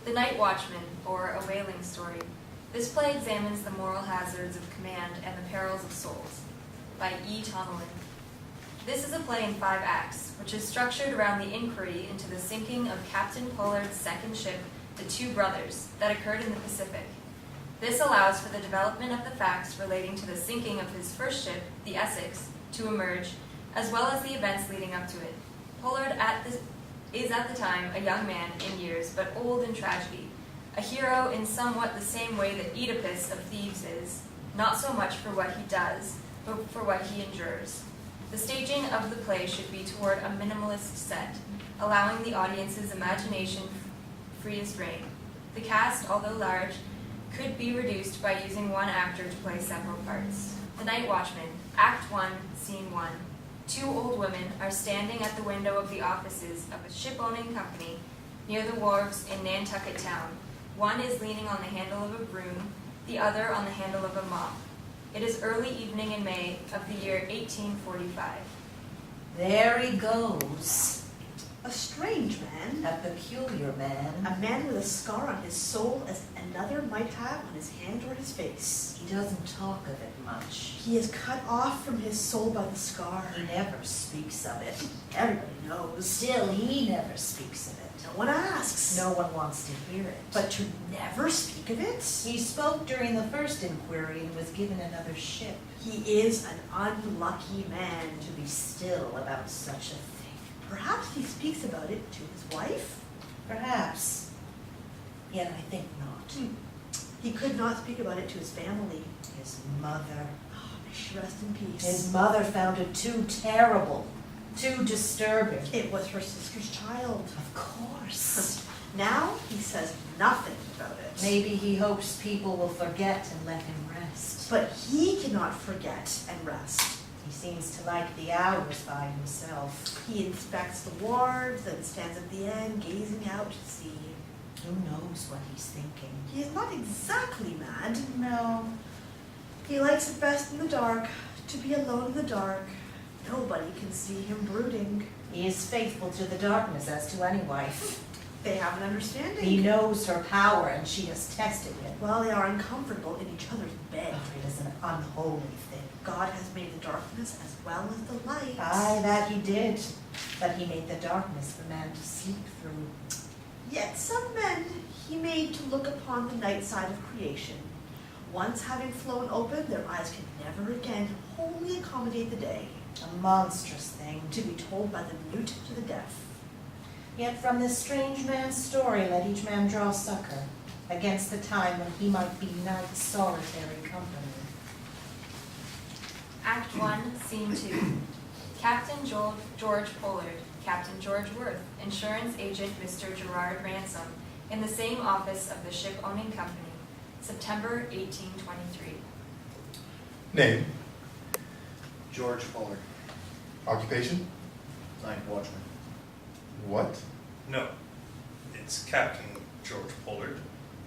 The Night Watchman, or A Whaling Story. This play examines the moral hazards of command and the perils of souls, by E. Thomalen. This is a play in 5 acts, which is structured around the inquiry into the sinking of Captain Pollard's second ship, the Two Brothers, that occurred in the Pacific. This allows for the development of the facts relating to the sinking of his first ship, the Essex, to emerge, as well as the events leading up to it. Pollard is at the time a young man in years, but old in tragedy, a hero in somewhat the same way that Oedipus of Thebes is, not so much for what he does, but for what he endures. The staging of the play should be toward a minimalist set, allowing the audience's imagination freest rein. The cast, although large, could be reduced by using one actor to play several parts. The Night Watchman, Act 1, Scene 1. 2 old women are standing at the window of the offices of a ship-owning company near the wharves in Nantucket town. One is leaning on the handle of a broom, the other on the handle of a mop. It is early evening in May of the year 1845. There he goes. A strange man. A peculiar man. A man with a scar on his soul as another might have on his hand or his face. He doesn't talk of it much. He is cut off from his soul by the scar. He never speaks of it. Everybody knows. Still, he never speaks of it. No one asks. No one wants to hear it. But to never speak of it? He spoke during the first inquiry and was given another ship. He is an unlucky man. To be still about such a thing. Perhaps he speaks about it to his wife? Perhaps. Yet I think not. He could not speak about it to his family. His mother. Oh, may she rest in peace. His mother found it too terrible, too disturbing. It was her sister's child. Of course. Now he says nothing about it. Maybe he hopes people will forget and let him rest. But he cannot forget and rest. He seems to like the hours by himself. He inspects the wards and stands at the end, gazing out to sea. Who knows what he's thinking? He is not exactly mad. No. He likes it best in the dark, to be alone in the dark. Nobody can see him brooding. He is faithful to the darkness as to any wife. They have an understanding. He knows her power and she has tested him. Well, they are uncomfortable in each other's bed. Oh, it is an unholy thing. God has made the darkness as well as the light. Aye, that he did. But he made the darkness for man to sleep through. Yet some men he made to look upon the night side of creation. Once having flown open, their eyes can never again wholly accommodate the day. A monstrous thing. To be told by the mute to the deaf. Yet from this strange man's story let each man draw succor against the time when he might be night's solitary company. Act 1, Scene 2. Captain George Pollard, Captain George Worth, Insurance Agent Mr. Gerard Ransom, in the same office of the ship-owning company, September 1823. Name? George Pollard, Occupation? Night Watchman. What? No, it's Captain George Pollard,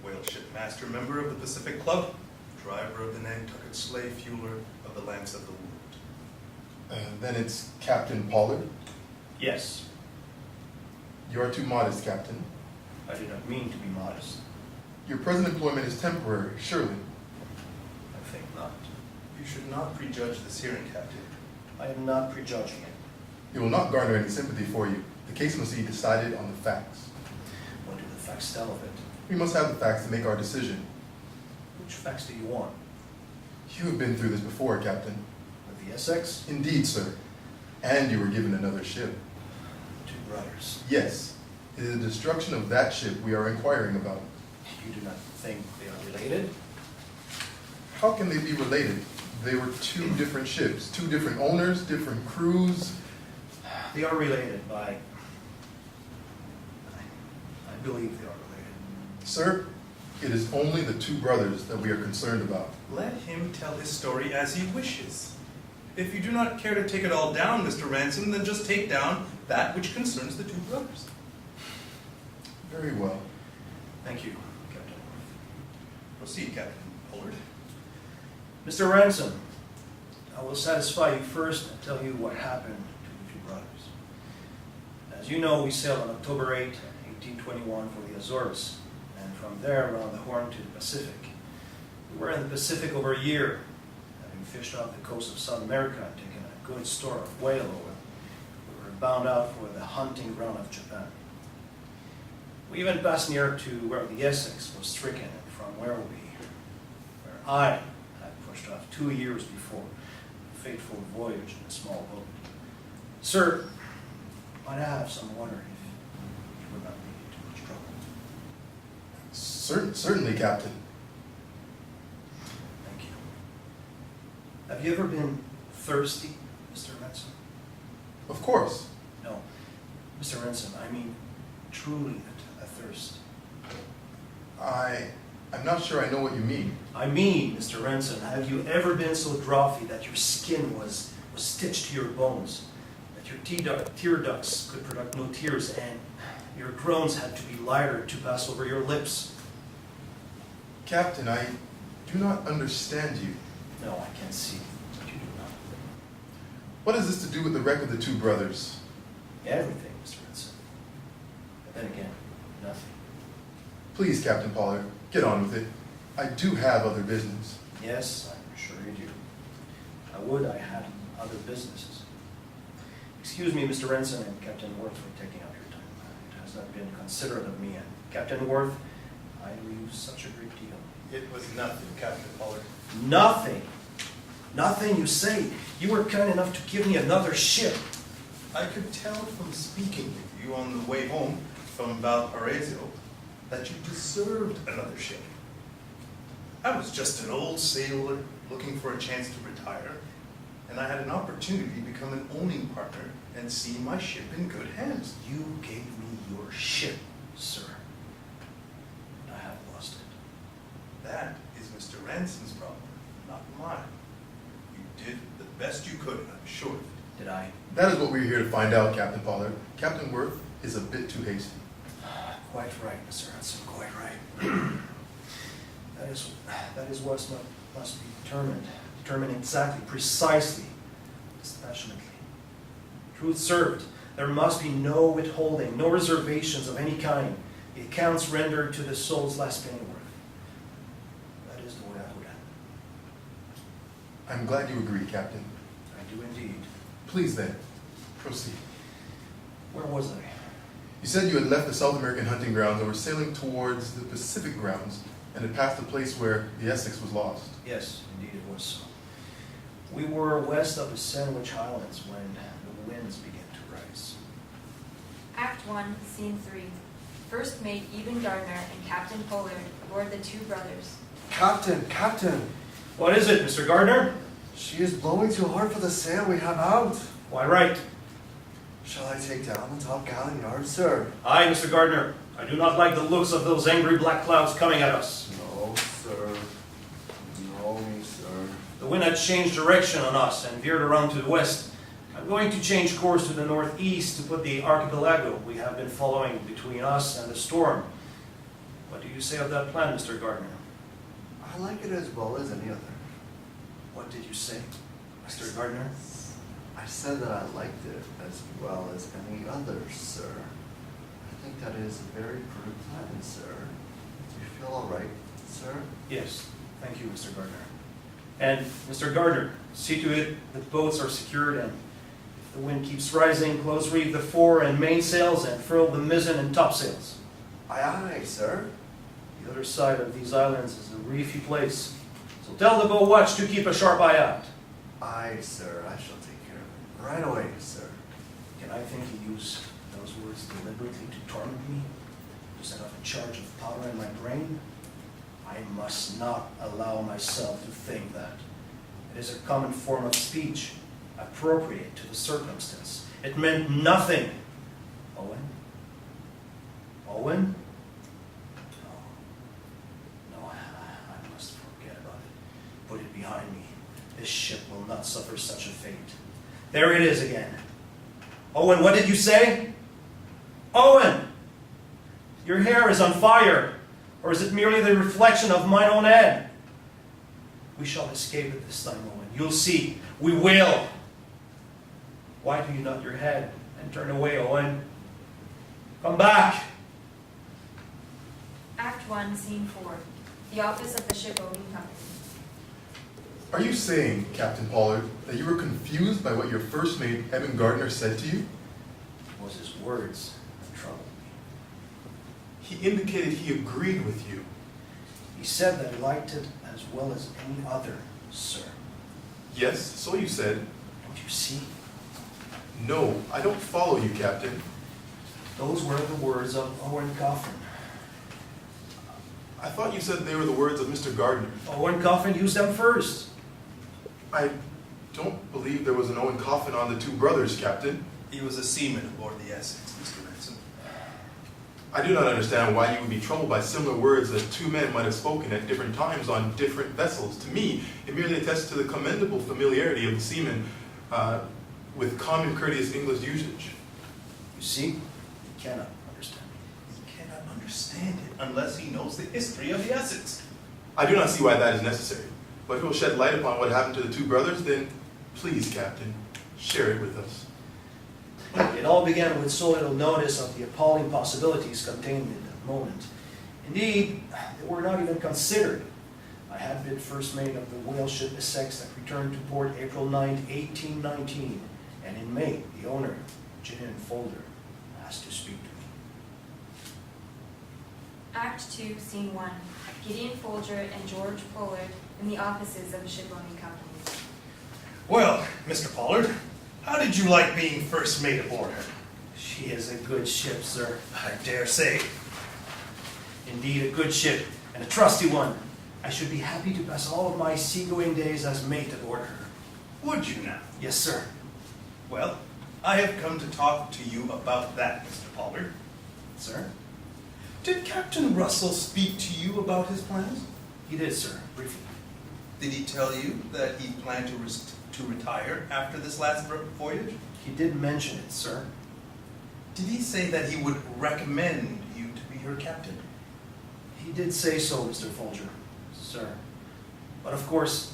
whale shipmaster, member of the Pacific Club, driver of the Nantucket slave fueler of the Lance of the Wound. Then it's Captain Pollard? Yes, You are too modest, Captain. I did not mean to be modest. Your present employment is temporary, surely. I think not. You should not prejudge this hearing, Captain. I am not prejudging it. It will not garner any sympathy for you. The case must be decided on the facts. What do the facts tell of it? We must have the facts to make our decision. Which facts do you want? You have been through this before, Captain. With the Essex? Indeed, sir. And you were given another ship. Two brothers. Yes, it is the destruction of that ship we are inquiring about. You do not think they are related? How can they be related? They were 2 different ships, 2 different owners, different crews. They are related by... I believe they are related. Sir, it is only the 2 brothers that we are concerned about. Let him tell his story as he wishes. If you do not care to take it all down, Mr. Ransom, then just take down that which concerns the 2 brothers. Very well. Thank you, Captain Worth. Proceed, Captain Pollard. Mr. Ransom, I will satisfy you first and tell you what happened to the 2 brothers. As you know, we sailed on October 8, 1821 for the Azores, from there around the Horn to the Pacific. We were in the Pacific over a year, having fished off the coast of South America and taken a good store of whale oil. We were bound out for the hunting ground of Japan. We even passed near to where the Essex was stricken, and from where I had pushed off 2 years before a fateful voyage in a small boat. Sir, might I have some water if you would not be in too much trouble? Certainly, Captain. Thank you. Have you ever been thirsty, Mr. Ransom? Of course. No, Mr. Ransom, I mean truly a thirst. I'm not sure I know what you mean. I mean, Mr. Ransom, have you ever been so drowsy that your skin was stitched to your bones, that your tear ducts could produce no tears, and your groans had to be lighter to pass over your lips? Captain, I do not understand you. No, I can see that you do not. What has this to do with the wreck of the 2 brothers? Everything, Mr. Ransom. But then again, nothing. Please, Captain Pollard, get on with it. I do have other business. Yes, I'm sure you do. I had other businesses. Excuse me, Mr. Ransom and Captain Worth, for taking up your time. It has not been considerate of me, and Captain Worth, I owe you such a great deal. It was nothing, Captain Pollard. Nothing. Nothing, you say. You were kind enough to give me another ship. I could tell from speaking with you on the way home from Valparaiso that you deserved another ship. I was just an old sailor looking for a chance to retire, and I had an opportunity to become an owning partner and see my ship in good hands. You gave me your ship, sir. I have lost it. That is Mr. Ransom's problem, not mine. You did the best you could, I'm sure. Did I? That is what we're here to find out, Captain Pollard. Captain Worth is a bit too hasty. Quite right, Mr. Ransom, quite right. That is what must be determined exactly, precisely, dispassionately. Truth served, there must be no withholding, no reservations of any kind. The accounts rendered to the soul's last penny worth. That is the way I would have it. I'm glad you agree, Captain. I do indeed. Please then, proceed. Where was I? You said you had left the South American hunting grounds and were sailing towards the Pacific grounds and had passed the place where the Essex was lost. Yes, indeed it was so. We were west of the Sandwich Islands when the winds began to rise. Act 1, Scene 3. First Mate Eben Gardner and Captain Pollard aboard the 2 brothers. Captain, What is it, Mr. Gardner? she is blowing too hard for the sail we have out. Why, right. Shall I take down the top gallant yard, sir? Aye, Mr. Gardner. I do not like the looks of those angry black clouds coming at us. No, sir. No, sir. The wind had changed direction on us and veered around to the west. I'm going to change course to the northeast to put the archipelago we have been following between us and the storm. What do you say of that plan, Mr. Gardner? I like it as well as any other. What did you say, Mr. Gardner? I said that I liked it as well as any other, sir. I think that is a very prudent plan, sir. Do you feel all right, sir? Yes, thank you, Mr. Gardner. And, Mr. Gardner, see to it that boats are secured, and if the wind keeps rising, close reef the fore and mainsails and furl the mizzen and topsails. Aye, aye, sir. The other side of these islands is a reefy place, so tell the boat watch to keep a sharp eye out. Aye, sir. I shall take care of it. Right away, sir. Can I think he used those words deliberately to torment me? To set off a charge of powder in my brain? I must not allow myself to think that. It is a common form of speech, appropriate to the circumstance. It meant nothing. Owen? Owen? No, I must forget about it. Put it behind me. This ship will not suffer such a fate. There it is again. Owen, what did you say? Owen! Your hair is on fire, or is it merely the reflection of mine own head? We shall escape it this time, Owen. You'll see. We will. Why do you nod your head and turn away, Owen? Come back. Act Act 1, Scene 4. The office of the shipowning company. Are you saying, Captain Pollard, that you were confused by what your first mate, Evan Gardner, said to you? It was his words that troubled me. He indicated he agreed with you. He said that he liked it as well as any other, sir. Yes, so you said. Don't you see? No, I don't follow you, Captain. Those were the words of Owen Coffin. I thought you said they were the words of Mr. Gardner. Owen Coffin used them first. I don't believe there was an Owen Coffin on the two brothers, Captain. He was a seaman aboard the Essex, Mr. Ransom. I do not understand why you would be troubled by similar words that two men might have spoken at different times on different vessels. To me, it merely attests to the commendable familiarity of the seaman with common courteous English usage. You see, he cannot understand. He cannot understand it unless he knows the history of the Essex. I do not see why that is necessary. But if it will shed light upon what happened to the two brothers, then please, Captain, share it with us. It all began with so little notice of the appalling possibilities contained in that moment. Indeed, they were not even considered. I had been first mate of the whale ship Essex that returned to port April 9, 1819, and in May, the owner, Gideon Folder, asked to speak to me. Act 2, Scene 1. Gideon Folger and George Pollard in the offices of a shipowning company. Well, Mr. Pollard, how did you like being first mate aboard her? She is a good ship, sir. I dare say. Indeed, a good ship, and a trusty one. I should be happy to pass all of my seagoing days as mate aboard her. Would you now? Yes, sir. Well, I have come to talk to you about that, Mr. Pollard. Sir? Did Captain Russell speak to you about his plans? He did, sir, briefly. Did he tell you that he planned to retire after this last voyage? He did mention it, sir. Did he say that he would recommend you to be her captain? He did say so, Mr. Folger, sir. But of course,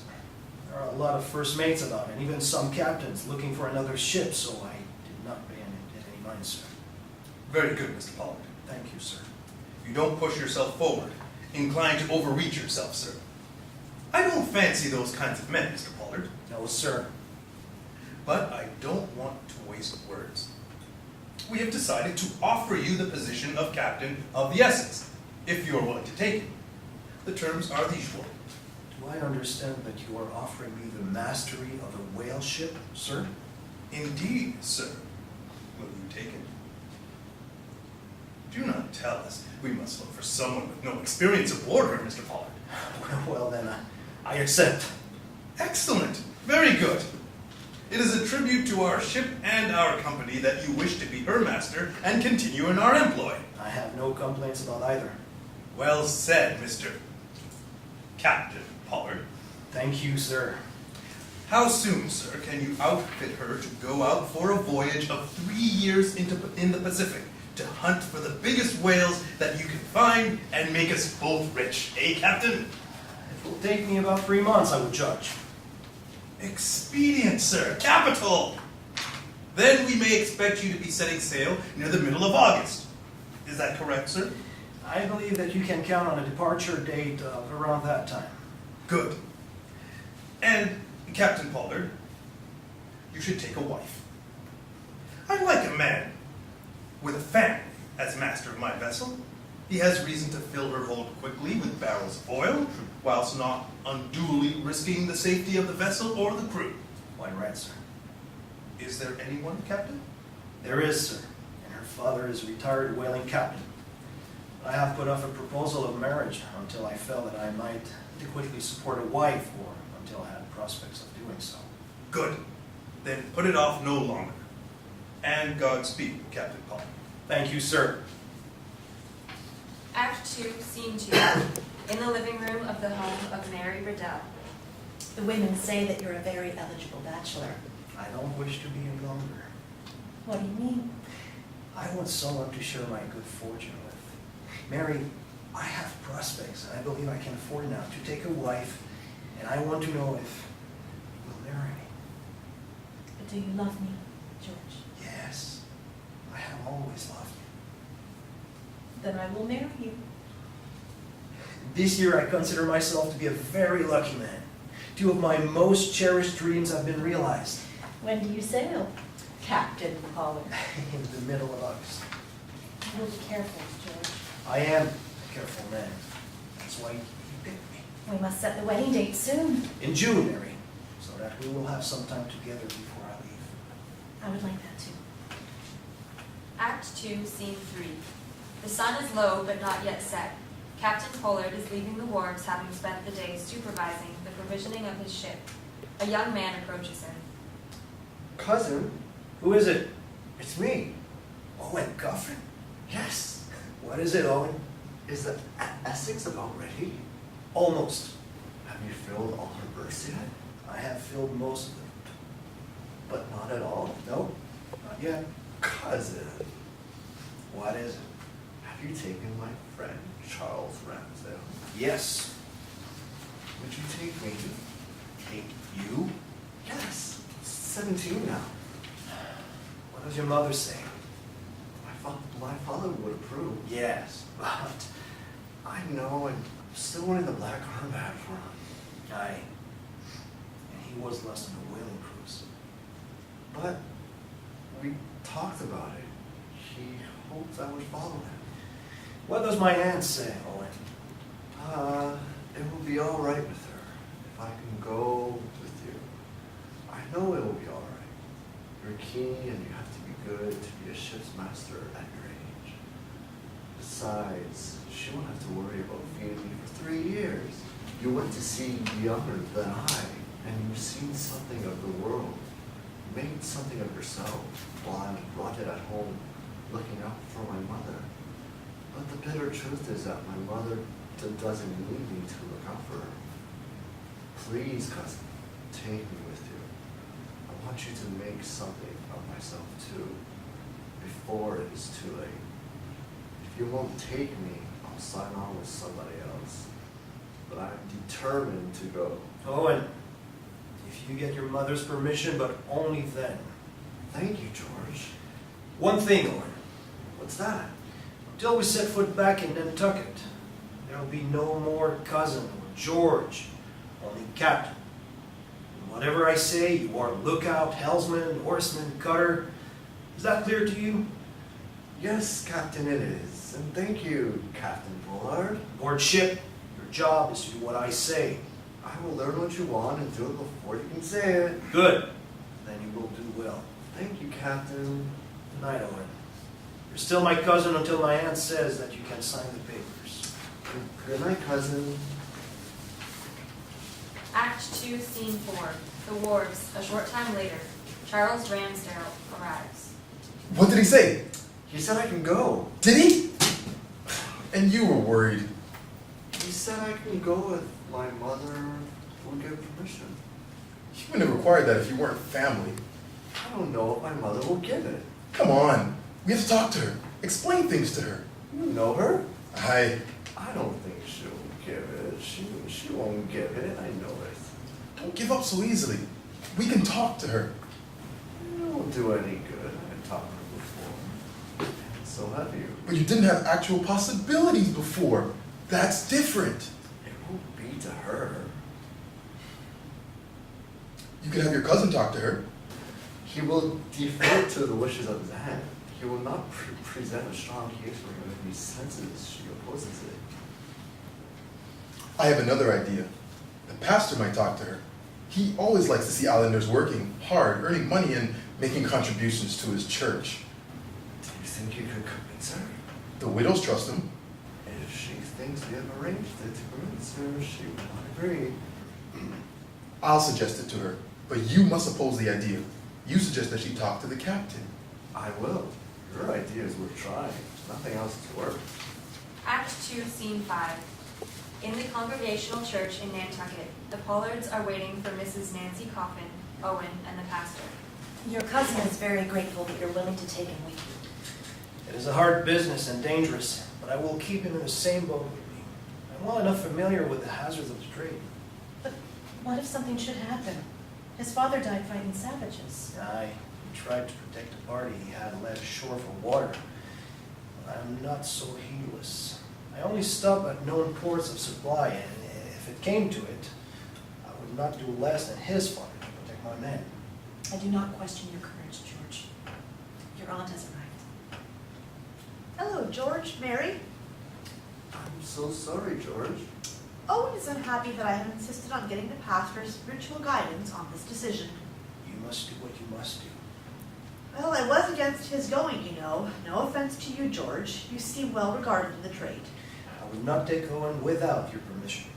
there are a lot of first mates about, and even some captains looking for another ship, so I did not pay any mind, sir. Very good, Mr. Pollard. Thank you, sir. You don't push yourself forward, inclined to overreach yourself, sir. I don't fancy those kinds of men, Mr. Pollard. No, sir. But I don't want to waste words. We have decided to offer you the position of captain of the Essex, if you are willing to take it. The terms are the usual. Do I understand that you are offering me the mastery of a whale ship, sir? Indeed, sir. Will you take it? Do not tell us we must look for someone with no experience aboard her, Mr. Pollard. Well then, I accept. Excellent. Very good. It is a tribute to our ship and our company that you wish to be her master and continue in our employ. I have no complaints about either. Well said, Mr. Captain Pollard. Thank you, sir. How soon, sir, can you outfit her to go out for a voyage of 3 years in the Pacific to hunt for the biggest whales that you can find and make us both rich, eh, Captain? It will take me about 3 months, I would judge. Expedient, sir. Capital. Then we may expect you to be setting sail near the middle of August. Is that correct, sir? I believe that you can count on a departure date of around that time. Good. And, Captain Pollard, you should take a wife. I like a man with a family as master of my vessel. He has reason to fill her hold quickly with barrels of oil, whilst not unduly risking the safety of the vessel or the crew. Quite right, sir. Is there anyone, Captain? There is, sir. And her father is a retired whaling captain. I have put off a proposal of marriage until I felt that I might adequately support a wife, or until I had prospects of doing so. Good. Then put it off no longer. And Godspeed, Captain Pollard. Thank you, sir. Act 2, Scene 2. In the living room of the home of Mary Riddell. The women say that you're a very eligible bachelor. I don't wish to be any longer. What do you mean? I want someone to share my good fortune with. Mary, I have prospects, and I believe I can afford now to take a wife, and I want to know if you will marry me. But do you love me, George? Yes, I have always loved you. Then I will marry you. This year I consider myself to be a very lucky man. 2 of my most cherished dreams have been realized. When do you sail, Captain Pollard? In the middle of August. You'll be careful, George. I am a careful man. That's why he picked me. We must set the wedding date soon. In June, Mary, so that we will have some time together before I leave. I would like that too. Act 2, Scene 3. The sun is low but not yet set. Captain Pollard is leaving the wharves, having spent the day supervising the provisioning of his ship. A young man approaches him. Cousin, Who is it? it's me. Owen Coffin? Yes. What is it, Owen? Is the Essex about ready? Almost. Have you filled all her berths yet? I have filled most of them. But not at all. No, not yet. Cousin, What is it? have you taken my friend Charles Ramsdale? Yes. Would you take me? Take you? Yes. 17 now. What does your mother say? My father would approve. Yes, but I know, I'm still wanting the black armband for him. Aye. And he was less than a whaling cruise. But we talked about it. He hoped I would follow him. What does my aunt say, Owen? It will be all right with her if I can go with you. I know it will be all right. You're keen and you have to be good to be a ship's master at your age. Besides, she won't have to worry about feeding me for 3 years. You went to sea younger than I, and you've seen something of the world. Made something of yourself while I'm rotted at home looking out for my mother. But the bitter truth is that my mother doesn't need me to look out for her. Please, cousin, take me with you. I want you to make something of myself too, before it is too late. If you won't take me, I'll sign on with somebody else. But I'm determined to go. Owen, if you get your mother's permission, but only then. Thank you, George. One thing, Owen. What's that? Until we set foot back in Nantucket, there will be no more cousin or George, only Captain. And whatever I say, you are lookout, helmsman, oarsman, cutter. Is that clear to you? Yes, Captain, it is. And thank you, Captain Pollard. Aboard ship, your job is to do what I say. I will learn what you want and do it before you can say it. Good. Then you will do well. Thank you, Captain. Good night, Owen. You're still my cousin until my aunt says that you can sign the papers. Good night, cousin. Act 2, Scene 4. The wharves. A short time later, Charles Ramsdale arrives. What did he say? He said I can go. Did he? And you were worried. He said I can go if my mother will give permission. You wouldn't have required that if you weren't family. I don't know if my mother will give it. Come on. We have to talk to her. Explain things to her. You know her? I don't think she'll give it. She won't give it. I know it. don't give up so easily. We can talk to her. It won't do any good. I've talked to her before. So have you. But you didn't have actual possibilities before. That's different. It won't be to her. You could have your cousin talk to her. He will defer to the wishes of his aunt. He will not present a strong case for her if he senses she opposes it. I have another idea. The pastor might talk to her. He always likes to see islanders working hard, earning money, and making contributions to his church. Do you think you could convince her? The widows trust him. If she thinks we have arranged it to convince her, she will not agree. I'll suggest it to her, but you must oppose the idea. You suggest that she talk to the captain. I will. Your idea is worth trying. Nothing else is work. Act 2, Scene 5. In the Congregational Church in Nantucket, the Pollards are waiting for Mrs. Nancy Coffin, Owen, and the pastor. Your cousin is very grateful that you're willing to take him with you. It is a hard business and dangerous, but I will keep him in the same boat with me. I'm well enough familiar with the hazards of the trade. But what if something should happen? His father died fighting savages. Aye, he tried to protect a party he had led ashore for water. But I'm not so heedless. I only stop at known ports of supply, and if it came to it, I would not do less than his father to protect my men. I do not question your courage, George. Your aunt has arrived. Hello, George, Mary. I'm so sorry, George. Owen is unhappy that I have insisted on getting the path for spiritual guidance on this decision. You must do what you must do. Well, I was against his going, you know. No offense to you, George. You seem well regarded in the trade. I would not take Owen without your permission.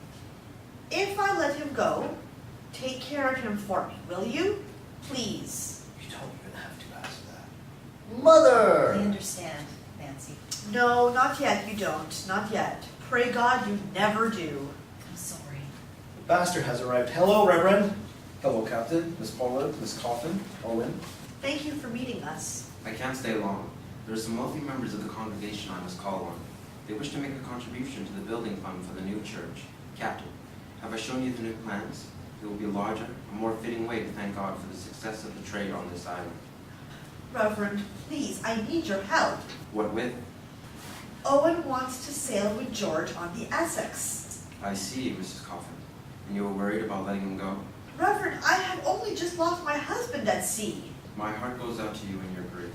If I let him go, take care of him for me, will you? Please. You don't even have to ask that. I Mother! understand, Nancy. No, not yet, you don't. Not yet. Pray God you never do. I'm sorry. The bastard has arrived. Hello, Reverend. Hello, Captain, Miss Pollard, Miss Coffin, Owen. Thank you for meeting us. I can't stay long. There are some wealthy members of the congregation I must call on. They wish to make a contribution to the building fund for the new church. Captain, have I shown you the new plans? It will be a larger, a more fitting way to thank God for the success of the trade on this island. Reverend, please, I need your help. What with? Owen wants to sail with George on the Essex. I see, Mrs. Coffin. And you were worried about letting him go? Reverend, I have only just lost my husband at sea. My heart goes out to you in your grief.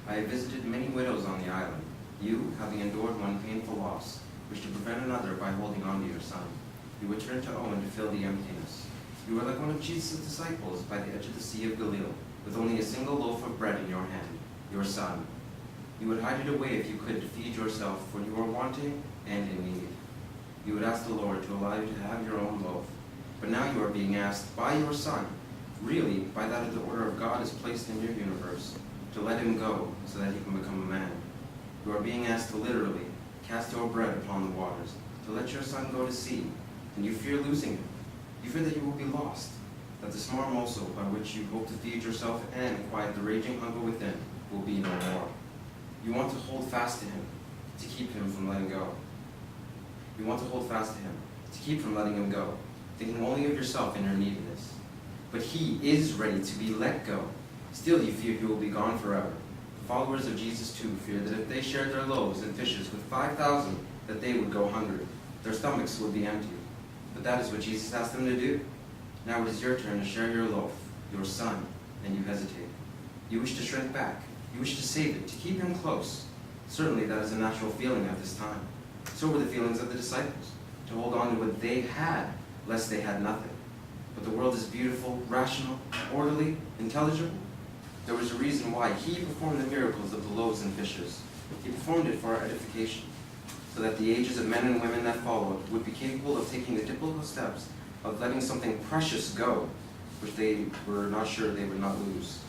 I have visited many widows on the island. You, having endured one painful loss, wish to prevent another by holding on to your son. You would turn to Owen to fill the emptiness. You are like one of Jesus' disciples by the edge of the Sea of Galilee, with only a single loaf of bread in your hand, your son. You would hide it away if you could to feed yourself when you are wanting and in need. You would ask the Lord to allow you to have your own loaf. But now you are being asked by your son, really by that of the order of God is placed in your universe, to let him go so that he can become a man. You are being asked to literally cast your bread upon the waters, to let your son go to sea, and you fear losing him. You fear that you will be lost, that the small morsel by which you hope to feed yourself and quiet the raging hunger within will be no more. You want to hold fast to him, to keep him from letting go. You want to hold fast to him, to keep from letting him go, thinking only of yourself and your neediness. But he is ready to be let go. Still you fear he will be gone forever. The followers of Jesus too fear that if they shared their loaves and fishes with 5,000, that they would go hungry. Their stomachs would be empty. But that is what Jesus asked them to do. Now it is your turn to share your loaf, your son, and you hesitate. You wish to shrink back. You wish to save it, to keep him close. Certainly that is a natural feeling at this time. So were the feelings of the disciples, to hold on to what they had, lest they had nothing. But the world is beautiful, rational, orderly, intelligible. There was a reason why he performed the miracles of the loaves and fishes. He performed it for our edification, so that the ages of men and women that followed would be capable of taking the typical steps of letting something precious go, which they were not sure they would not lose.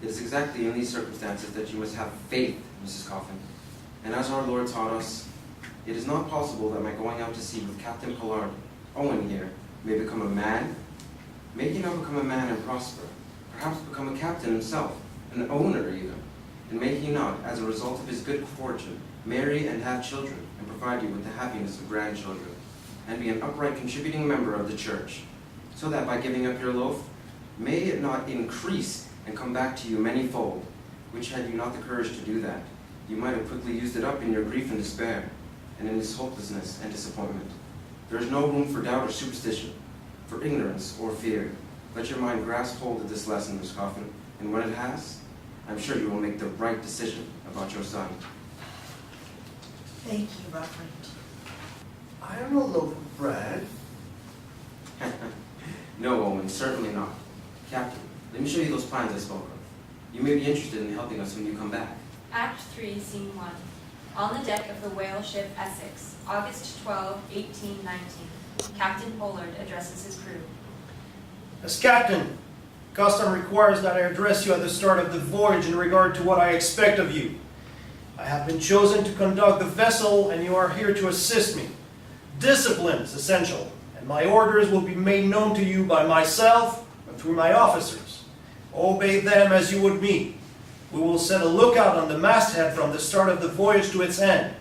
It is exactly in these circumstances that you must have faith, Mrs. Coffin. And as our Lord taught us, it is not possible that my going out to sea with Captain Pollard, Owen here, may become a man. May he not become a man and prosper, perhaps become a captain himself, an owner even. And may he not, as a result of his good fortune, marry and have children, and provide you with the happiness of grandchildren, and be an upright contributing member of the church, so that by giving up your loaf, may it not increase and come back to you manyfold, which had you not the courage to do that, you might have quickly used it up in your grief and despair, and in this hopelessness and disappointment. There is no room for doubt or superstition, for ignorance or fear. Let your mind grasp hold of this lesson, Miss Coffin, and when it has, I'm sure you will make the right decision about your son. Thank you, Reverend. I don't know, loaf of bread. No, Owen, certainly not. Captain, let me show you those plans I spoke of. You may be interested in helping us when you come back. Act 3, Scene 1. On the deck of the whale ship Essex, August 12, 1819. Captain Pollard addresses his crew. As captain, custom requires that I address you at the start of the voyage in regard to what I expect of you. I have been chosen to conduct the vessel, and you are here to assist me. Discipline is essential, and my orders will be made known to you by myself and through my officers. Obey them as you would me. We will set a lookout on the masthead from the start of the voyage to its end.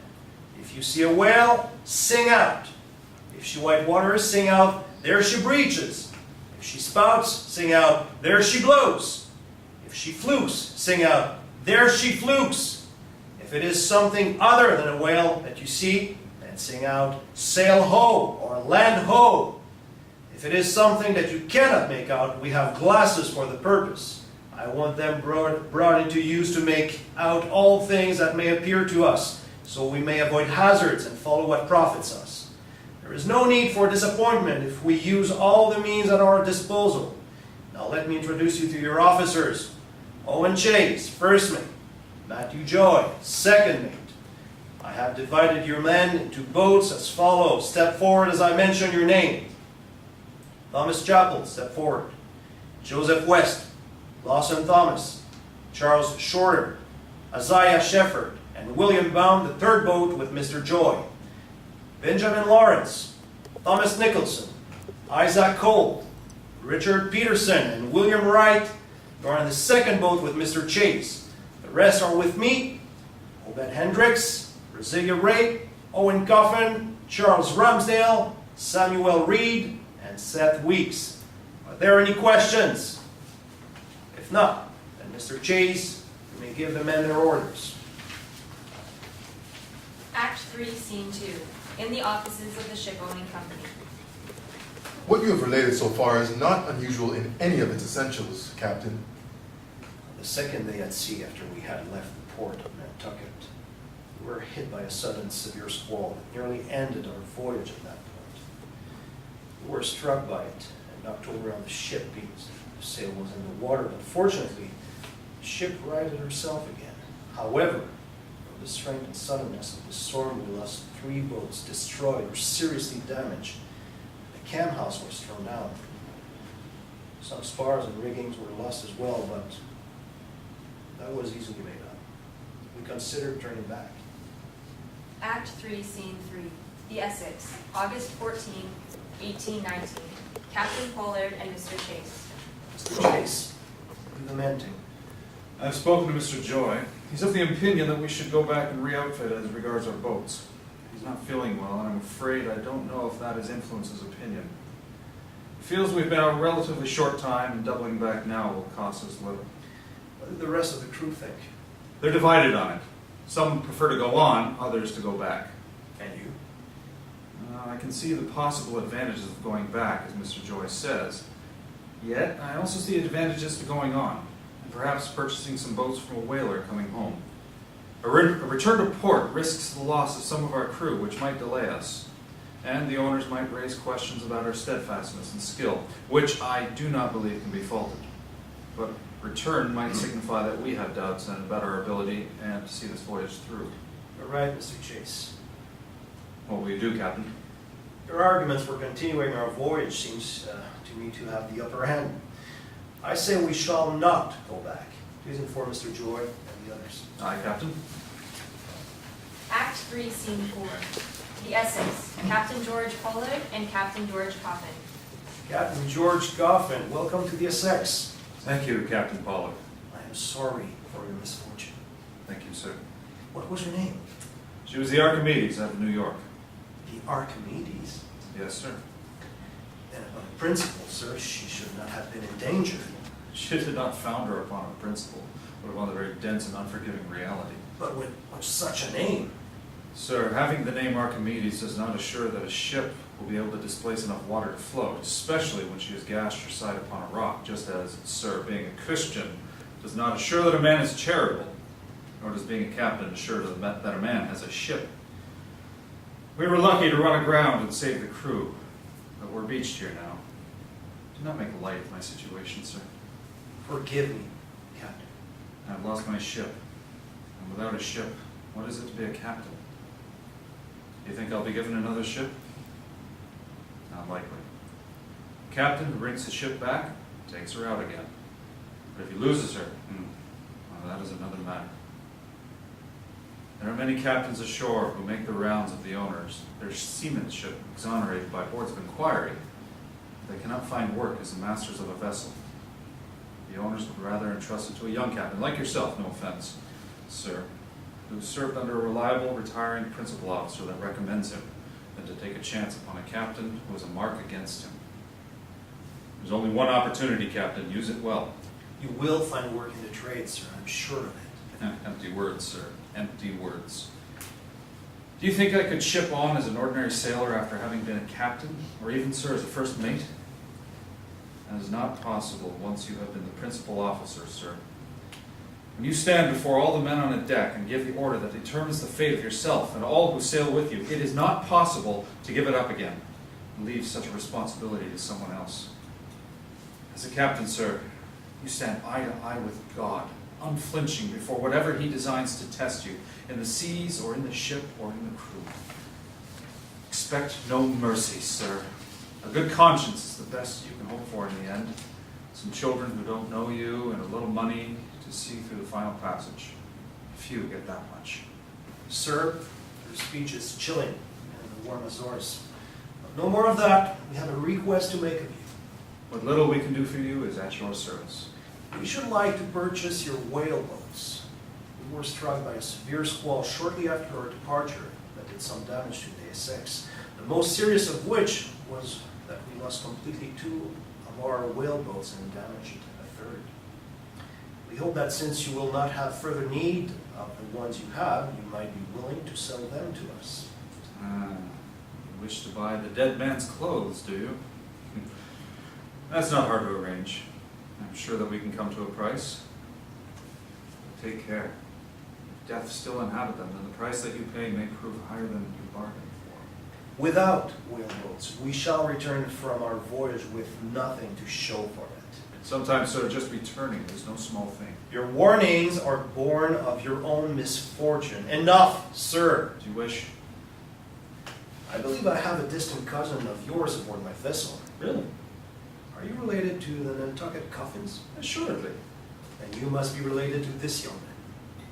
If you see a whale, sing out. If she white waters, sing out, there she breaches. If she spouts, sing out, there she blows. If she flukes, sing out, there she flukes. If it is something other than a whale that you see, then sing out, sail ho, or land ho. If it is something that you cannot make out, we have glasses for the purpose. I want them brought into use to make out all things that may appear to us, so we may avoid hazards and follow what profits us. There is no need for disappointment if we use all the means at our disposal. Now let me introduce you to your officers. Owen Chase, first mate. Matthew Joy, second mate. I have divided your men into boats as follows. Step forward as I mention your name. Thomas Chapel, step forward. Joseph West, Lawson Thomas, Charles Shorter, Isaiah Shefford, and William Bound, the third boat with Mr. Joy. Benjamin Lawrence, Thomas Nicholson, Isaac Cole, Richard Peterson, and William Wright. You are in the second boat with Mr. Chase. The rest are with me. Obed Hendricks, Rosilia Ray, Owen Coffin, Charles Ramsdale, Samuel Reed, and Seth Weeks. Are there any questions? If not, then Mr. Chase, you may give the men their orders. Act 3, Scene 2. In the offices of the shipowning company. What you have related so far is not unusual in any of its essentials, Captain. The second day at sea after we had left the port of Nantucket, we were hit by a sudden severe squall that nearly ended our voyage at that point. We were struck by it and knocked over on the ship beams. The sail was in the water, but fortunately, the ship righted herself again. However, from the strength and suddenness of the storm, we lost 3 boats destroyed or seriously damaged. The cam house was thrown down. Some spars and riggings were lost as well, but that was easily made up. We considered turning back. Act 3, Scene 3. The Essex, August 14, 1819. Captain Pollard and Mr. Chase. Mr. Chase, you lamenting. I've spoken to Mr. Joy. He's of the opinion that we should go back and re-outfit as regards our boats. He's not feeling well, and I'm afraid I don't know if that has influenced his opinion. He feels we've been out a relatively short time, and doubling back now will cost us little. What did the rest of the crew think? They're divided on it. Some prefer to go on, others to go back. And you? I can see the possible advantages of going back, as Mr. Joy says. Yet, I also see advantages to going on, and perhaps purchasing some boats from a whaler coming home. A return to port risks the loss of some of our crew, which might delay us, and the owners might raise questions about our steadfastness and skill, which I do not believe can be faulted. But return might signify that we have doubts about our ability and to see this voyage through. You're right, Mr. Chase. What will you do, Captain? Your arguments for continuing our voyage seems to me to have the upper hand. I say we shall not go back. Please inform Mr. Joy and the others. Aye, Captain. Act 3, Scene 4. The Essex, Captain George Pollard and Captain George Coffin. Captain George Coffin, welcome to the Essex. Thank you, Captain Pollard. I am sorry for your misfortune. Thank you, sir. What was her name? She was the Archimedes out of New York. The Archimedes. Yes, sir. Then upon principle, sir, she should not have been in danger. She did not founder upon a principle, but upon the very dense and unforgiving reality. But with such a name. Sir, having the name Archimedes does not assure that a ship will be able to displace enough water to float, especially when she has gashed her side upon a rock, just as, sir, being a Christian does not assure that a man is charitable, nor does being a captain assure that a man has a ship. We were lucky to run aground and save the crew, but we're beached here now. Do not make light of my situation, sir. Forgive me, Captain. I've lost my ship, and without a ship, what is it to be a captain? Do you think I'll be given another ship? Not likely. The captain who brings his ship back takes her out again. But if he loses her, well, that is another matter. There are many captains ashore who make the rounds of the owners, their seamanship exonerated by boards of inquiry. They cannot find work as the masters of a vessel. The owners would rather entrust it to a young captain, like yourself, no offense, sir, who served under a reliable, retiring principal officer that recommends him, than to take a chance upon a captain who has a mark against him. There's only one opportunity, Captain. Use it well. You will find work in the trade, sir. I'm sure of it. Empty words, sir. Empty words. Do you think I could ship on as an ordinary sailor after having been a captain, or even, sir, as a first mate? That is not possible once you have been the principal officer, sir. When you stand before all the men on a deck and give the order that determines the fate of yourself and all who sail with you, it is not possible to give it up again and leave such a responsibility to someone else. As a captain, sir, you stand eye to eye with God, unflinching before whatever he designs to test you, in the seas or in the ship or in the crew. Expect no mercy, sir. A good conscience is the best you can hope for in the end. Some children who don't know you and a little money to see through the final passage. Few get that much. Sir, your speech is chilling and the warm Azores. But no more of that. We have a request to make of you. What little we can do for you is at your service. We should like to purchase your whale boats. We were struck by a severe squall shortly after our departure that did some damage to the Essex. The most serious of which was that we lost completely 2 of our whale boats and damaged a 3rd. We hope that since you will not have further need of the ones you have, you might be willing to sell them to us. You wish to buy the dead man's clothes, do you? That's not hard to arrange. I'm sure that we can come to a price. But take care. If death still inhabit them, then the price that you pay may prove higher than you bargained for. Without whale boats, we shall return from our voyage with nothing to show for it. Sometimes, sir, just returning is no small thing. Your warnings are born of your own misfortune. Enough, sir. As you wish. I believe I have a distant cousin of yours aboard my vessel. Really? Are you related to the Nantucket coffins? Assuredly. Then you must be related to this young man.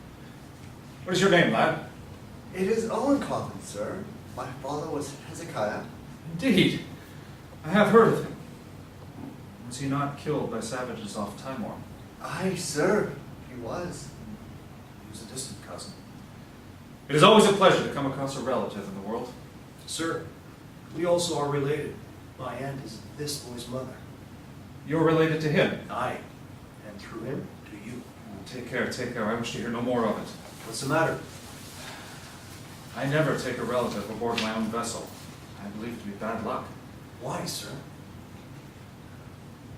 What is your name, lad? It is Owen Coffin, sir. My father was Hezekiah. Indeed. I have heard of him. Was he not killed by savages off Timor? Aye, sir, he was. He was a distant cousin. It is always a pleasure to come across a relative in the world. Sir, we also are related. My aunt is this boy's mother. You're related to him. Aye, and through him to you. Take care, take care. I wish to hear no more of it. What's the matter? I never take a relative aboard my own vessel. I believe it to be bad luck. Why, sir?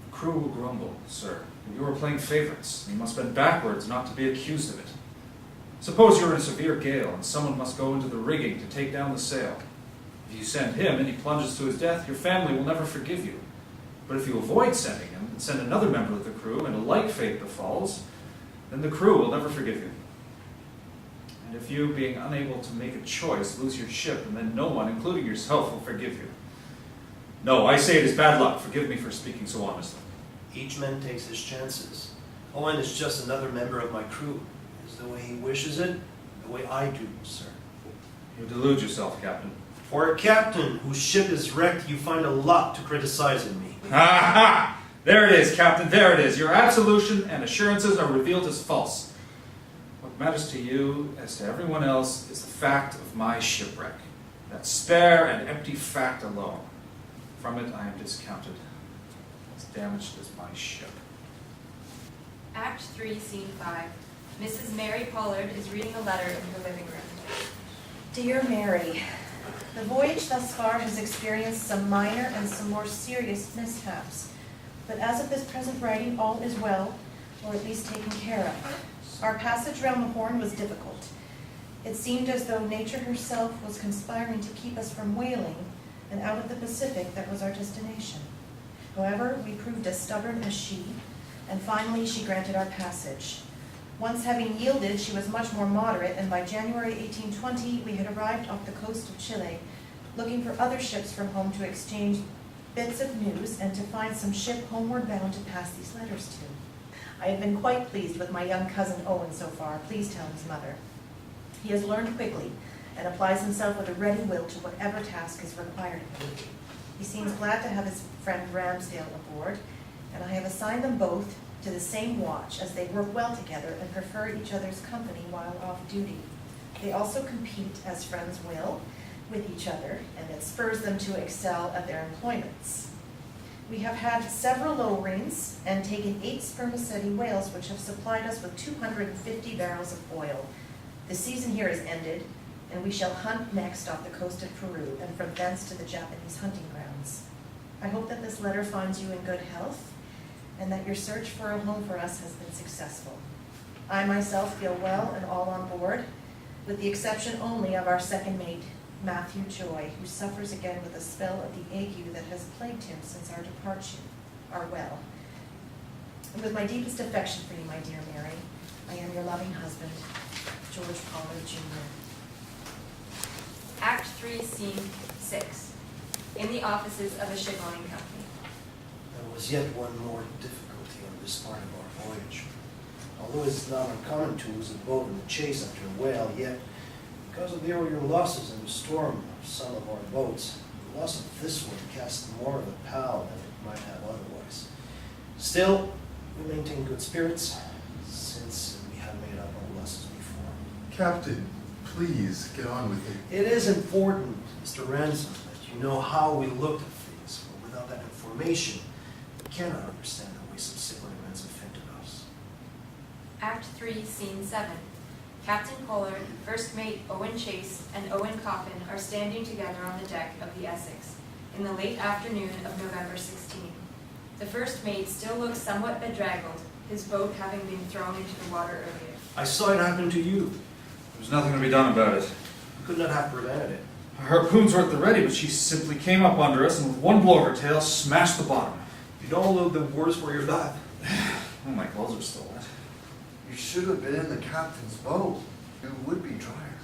The crew will grumble, sir. You were playing favorites. You must bend backwards not to be accused of it. Suppose you're in a severe gale and someone must go into the rigging to take down the sail. If you send him and he plunges to his death, your family will never forgive you. But if you avoid sending him and send another member of the crew and a like fate befalls, then the crew will never forgive you. And if you, being unable to make a choice, lose your ship, and then no one, including yourself, will forgive you. No, I say it is bad luck. Forgive me for speaking so honestly. Each man takes his chances. Owen is just another member of my crew. It is the way he wishes it, the way I do, sir. You delude yourself, Captain. For a captain whose ship is wrecked, you find a lot to criticize in me. Ha ha! There it is, Captain, there it is. Your absolution and assurances are revealed as false. What matters to you, as to everyone else, is the fact of my shipwreck. That spare and empty fact alone. From it I am discounted. As damaged as my ship. Act 3, Scene 5. Mrs. Mary Pollard is reading a letter in her living room. Dear Mary, the voyage thus far has experienced some minor and some more serious mishaps. But as of this present writing, all is well, or at least taken care of. Our passage round the Horn was difficult. It seemed as though nature herself was conspiring to keep us from whaling, and out of the Pacific that was our destination. However, we proved as stubborn as she, and finally she granted our passage. Once having yielded, she was much more moderate, and by January 1820 we had arrived off the coast of Chile, looking for other ships from home to exchange bits of news and to find some ship homeward bound to pass these letters to. I have been quite pleased with my young cousin Owen so far, please tell his mother. He has learned quickly and applies himself with a ready will to whatever task is required of him. He seems glad to have his friend Ramsdale aboard, and I have assigned them both to the same watch, as they work well together and prefer each other's company while off duty. They also compete, as friends will, with each other, and it spurs them to excel at their employments. We have had several low rains and taken 8 spermaceti whales, which have supplied us with 250 barrels of oil. The season here is ended, and we shall hunt next off the coast of Peru, and from thence to the Japanese hunting grounds. I hope that this letter finds you in good health, and that your search for a home for us has been successful. I myself feel well and all on board, with the exception only of our second mate, Matthew Joy, who suffers again with a spell of the ague that has plagued him since our departure, are well. And with my deepest affection for you, my dear Mary, I am your loving husband, George Pollard, Jr. Act 3, Scene 6. In the offices of a shipowning company. There was yet one more difficulty on this part of our voyage. Although it is not uncommon to lose a boat in the chase after a whale, yet, because of the earlier losses in the storm of some of our boats, the loss of this one cast more of a pall than it might have otherwise. Still, we maintain good spirits, since we have made up our losses before. Captain, please get on with it. It is important, Mr. Ransom, that you know how we looked at things, for without that information, we cannot understand the way subsequent events affected us. Act 3, Scene 7. Captain Pollard, First Mate Owen Chase, and Owen Coffin are standing together on the deck of the Essex in the late afternoon of November 16. The first mate still looks somewhat bedraggled, his boat having been thrown into the water earlier. I saw it happen to you. There's nothing to be done about it. You could not have prevented it. Her harpoons were at the ready, but she simply came up under us and with one blow of her tail smashed the bottom. You don't look the worse for your dive. Oh, my clothes are still wet. You should have been in the captain's boat. You would be drier.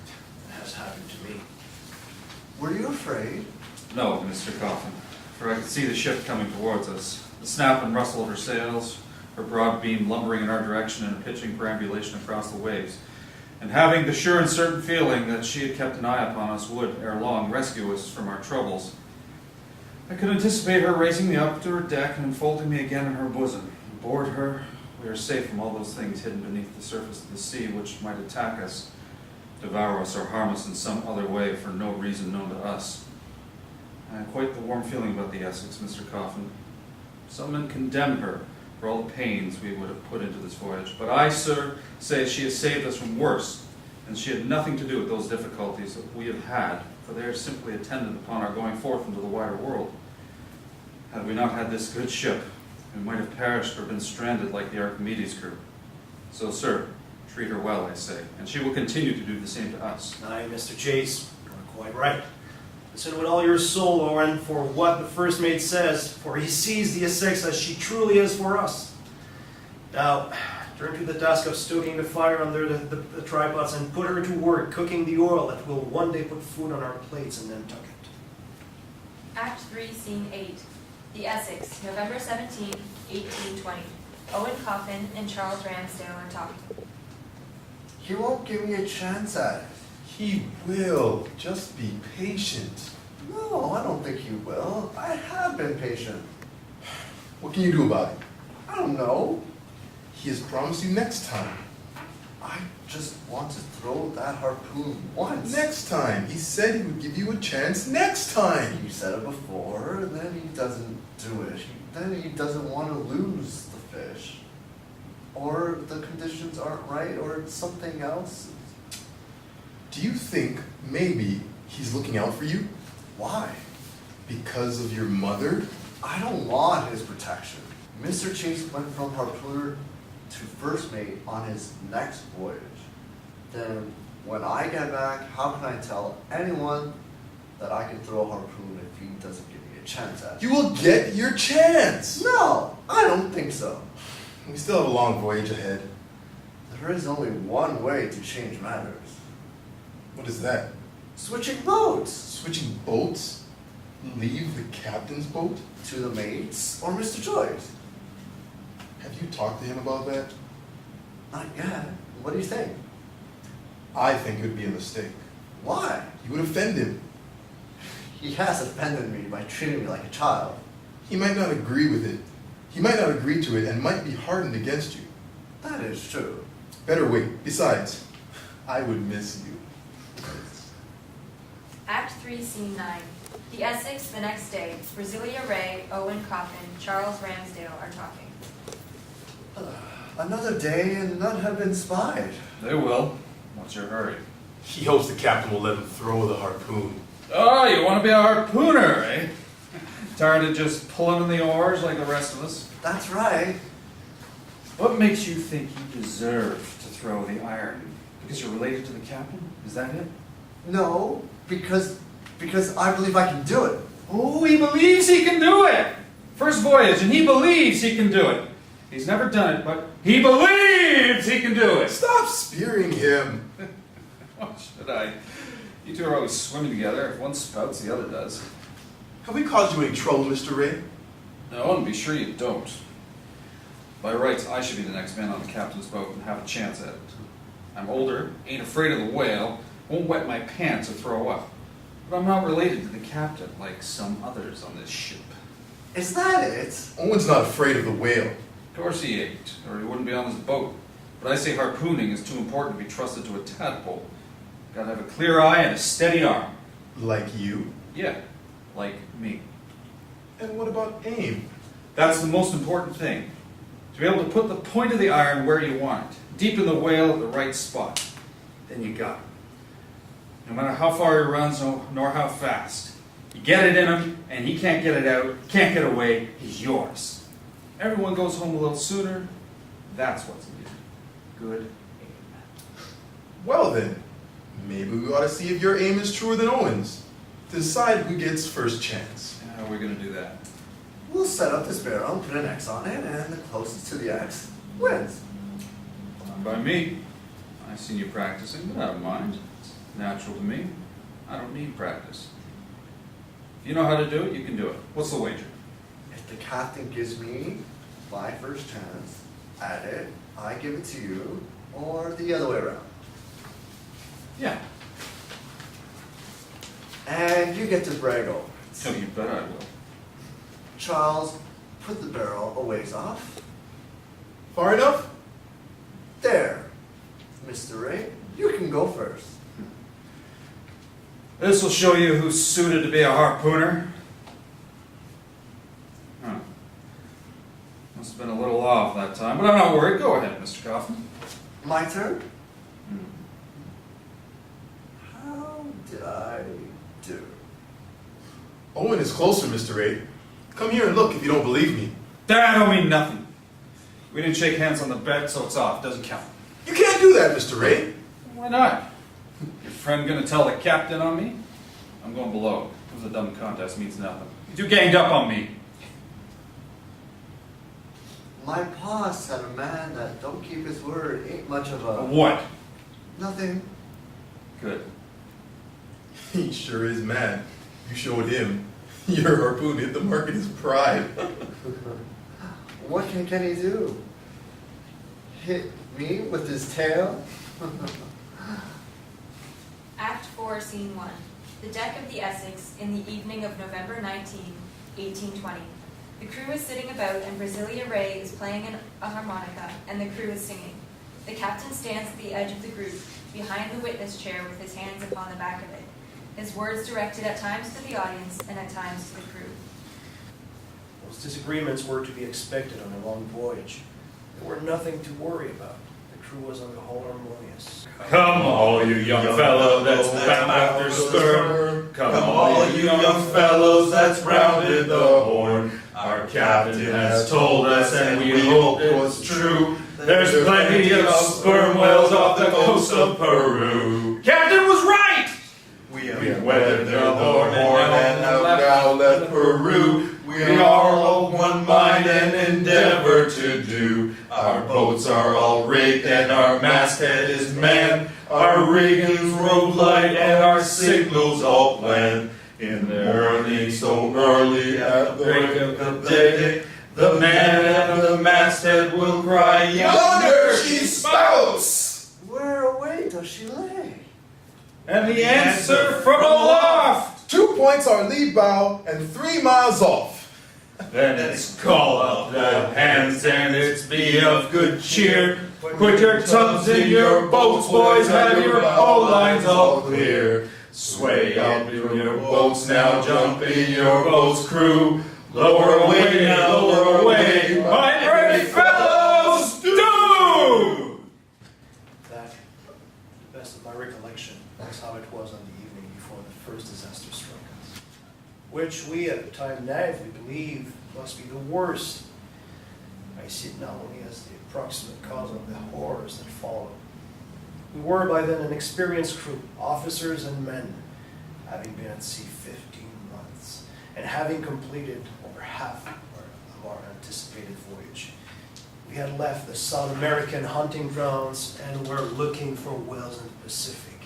It has happened to me. Were you afraid? No, Mr. Coffin, for I could see the ship coming towards us. The snap and rustle of her sails, her broad beam lumbering in our direction in a pitching perambulation across the waves, and having the sure and certain feeling that she had kept an eye upon us would, ere long, rescue us from our troubles. I could anticipate her raising me up to her deck and enfolding me again in her bosom. Aboard her, we are safe from all those things hidden beneath the surface of the sea which might attack us, devour us, or harm us in some other way for no reason known to us. I have quite the warm feeling about the Essex, Mr. Coffin. Some men condemn her for all the pains we would have put into this voyage, but I, sir, say she has saved us from worse, and she had nothing to do with those difficulties that we have had, for they are simply attendant upon our going forth into the wider world. Had we not had this good ship, we might have perished or been stranded like the Archimedes crew. So, sir, treat her well, I say, and she will continue to do the same to us. Aye, Mr. Chase, you are quite right. Listen with all your soul, Owen, for what the first mate says, for he sees the Essex as she truly is for us. Now, turn to the task of stoking the fire under the tripods and put her to work cooking the oil that will one day put food on our plates in Nantucket. Act 3, Scene 8. The Essex, November 17, 1820. Owen Coffin and Charles Ramsdale are talking. He won't give me a chance at it. He will. Just be patient. No, I don't think he will. I have been patient. What can you do about it? I don't know. He has promised you next time. I just want to throw that harpoon once. Next time. He said he would give you a chance next time. You said it before, and then he doesn't do it. Then he doesn't want to lose the fish. Or the conditions aren't right, or it's something else. Do you think maybe he's looking out for you? Why? Because of your mother? I don't want his protection. Mr. Chase went from harpooner to first mate on his next voyage. Then, when I get back, how can I tell anyone that I can throw a harpoon if he doesn't give me a chance at it? You will get your chance! No, I don't think so. We still have a long voyage ahead. There is only one way to change matters. What is that? Switching boats! Switching boats? Leave the captain's boat? To the mates or Mr. Joyce? Have you talked to him about that? Not yet. What do you think? I think it would be a mistake. Why? You would offend him. He has offended me by treating me like a child. He might not agree with it. He might not agree to it and might be hardened against you. That is true. Better wait. Besides, I would miss you. Act 3, Scene 9. The Essex, the next day. Brasilia Ray, Owen Coffin, Charles Ramsdale are talking. Another day and none have been spied. They will. What's your hurry? He hopes the captain will let him throw the harpoon. Oh, you want to be a harpooner, eh? Tired of just pulling in the oars like the rest of us? That's right. What makes you think you deserve to throw the iron? Because you're related to the captain? Is that it? No, because I believe I can do it. Oh, he believes he can do it! First voyage, and he believes he can do it. He's never done it, but he believes he can do it. Stop spearing him. What should I? You two are always swimming together. If one spouts, the other does. Have we caused you any trouble, Mr. Ray? No, and be sure you don't. By rights, I should be the next man on the captain's boat and have a chance at it. I'm older, ain't afraid of the whale, won't wet my pants or throw up. But I'm not related to the captain like some others on this ship. Is that it? Owen's not afraid of the whale. Of course he ain't, or he wouldn't be on this boat. But I say harpooning is too important to be trusted to a tadpole. Gotta have a clear eye and a steady arm. Like you? Yeah, like me. And what about aim? That's the most important thing. To be able to put the point of the iron where you want it, deep in the whale at the right spot. Then you got it. No matter how far he runs, nor how fast. You get it in him, and he can't get it out, can't get away, he's yours. Everyone goes home a little sooner. That's what's needed. Good aim. Well then, maybe we ought to see if your aim is truer than Owen's. To decide who gets first chance. How are we going to do that? We'll set up this barrel, put an X on it, and the closest to the X wins. Fine by me. I've seen you practicing, but I don't mind. It's natural to me. I don't need practice. If you know how to do it, you can do it. What's the wager? If the captain gives me my first chance at it, I give it to you, or the other way around. Yeah. And you get to brag over Oh, it. you bet I will. Charles, put the barrel a ways off. Far enough? There. Mr. Ray, you can go first. This will show you who's suited to be a harpooner. Huh. Must have been a little off that time, but I'm not worried. Go ahead, Mr. Coffin. My turn? Hmm. How did I do? Owen is closer, Mr. Ray. Come here and look if you don't believe me. That don't mean nothing. We didn't shake hands on the bet, so it's off. Doesn't count. You can't do that, Mr. Ray. Why not? Your friend gonna tell the captain on me? I'm going below. It was a dumb contest, means nothing. You two ganged up on me. My pa said a man that don't keep his word ain't much of a... What? Nothing. Good. He sure is mad. You showed him. Your harpoon hit the mark in his pride. What can Kenny do? Hit me with his tail? Act 4, Scene 1. The deck of the Essex in the evening of November 19, 1820. The crew is sitting about and Brasilia Ray is playing a harmonica and the crew is singing. The captain stands at the edge of the group, behind the witness chair with his hands upon the back of it, his words directed at times to the audience and at times to the crew. Those disagreements were to be expected on a long voyage. There were nothing to worry about. The crew was on the whole harmonious. Come all you young fellows that's bound after sperm. Come all you young fellows that's rounded the horn. Our captain has told us and we hope it's true. There's plenty of sperm whales off the coast of Peru. Captain was right! We have weathered the horn and now left Peru. We are all one mind and endeavor to do. Our boats are all rigged and our masthead is manned. Our rigging's rode light and our signals all planned. In the morning so early at the break of the day, the man at the masthead will cry, "Yonder she spouts!" Where away does she lay? And the answer from aloft, 2 points our lead bow and 3 miles off. then it's call up the hands and it's be of good cheer. Put your tubs in your boats, boys, have your bowlines all clear. Sway up in your boats now, jump in your boats, crew. Lower away now, lower away, my brave fellows, do! That, to the best of my recollection, was how it was on the evening before the first disaster struck us, which we at the time naively believed must be the worst. I see it not only as the approximate cause of the horrors that followed. We were by then an experienced crew, officers and men, having been at sea 15 months, and having completed over half of our anticipated voyage. We had left the South American hunting grounds and were looking for whales in the Pacific.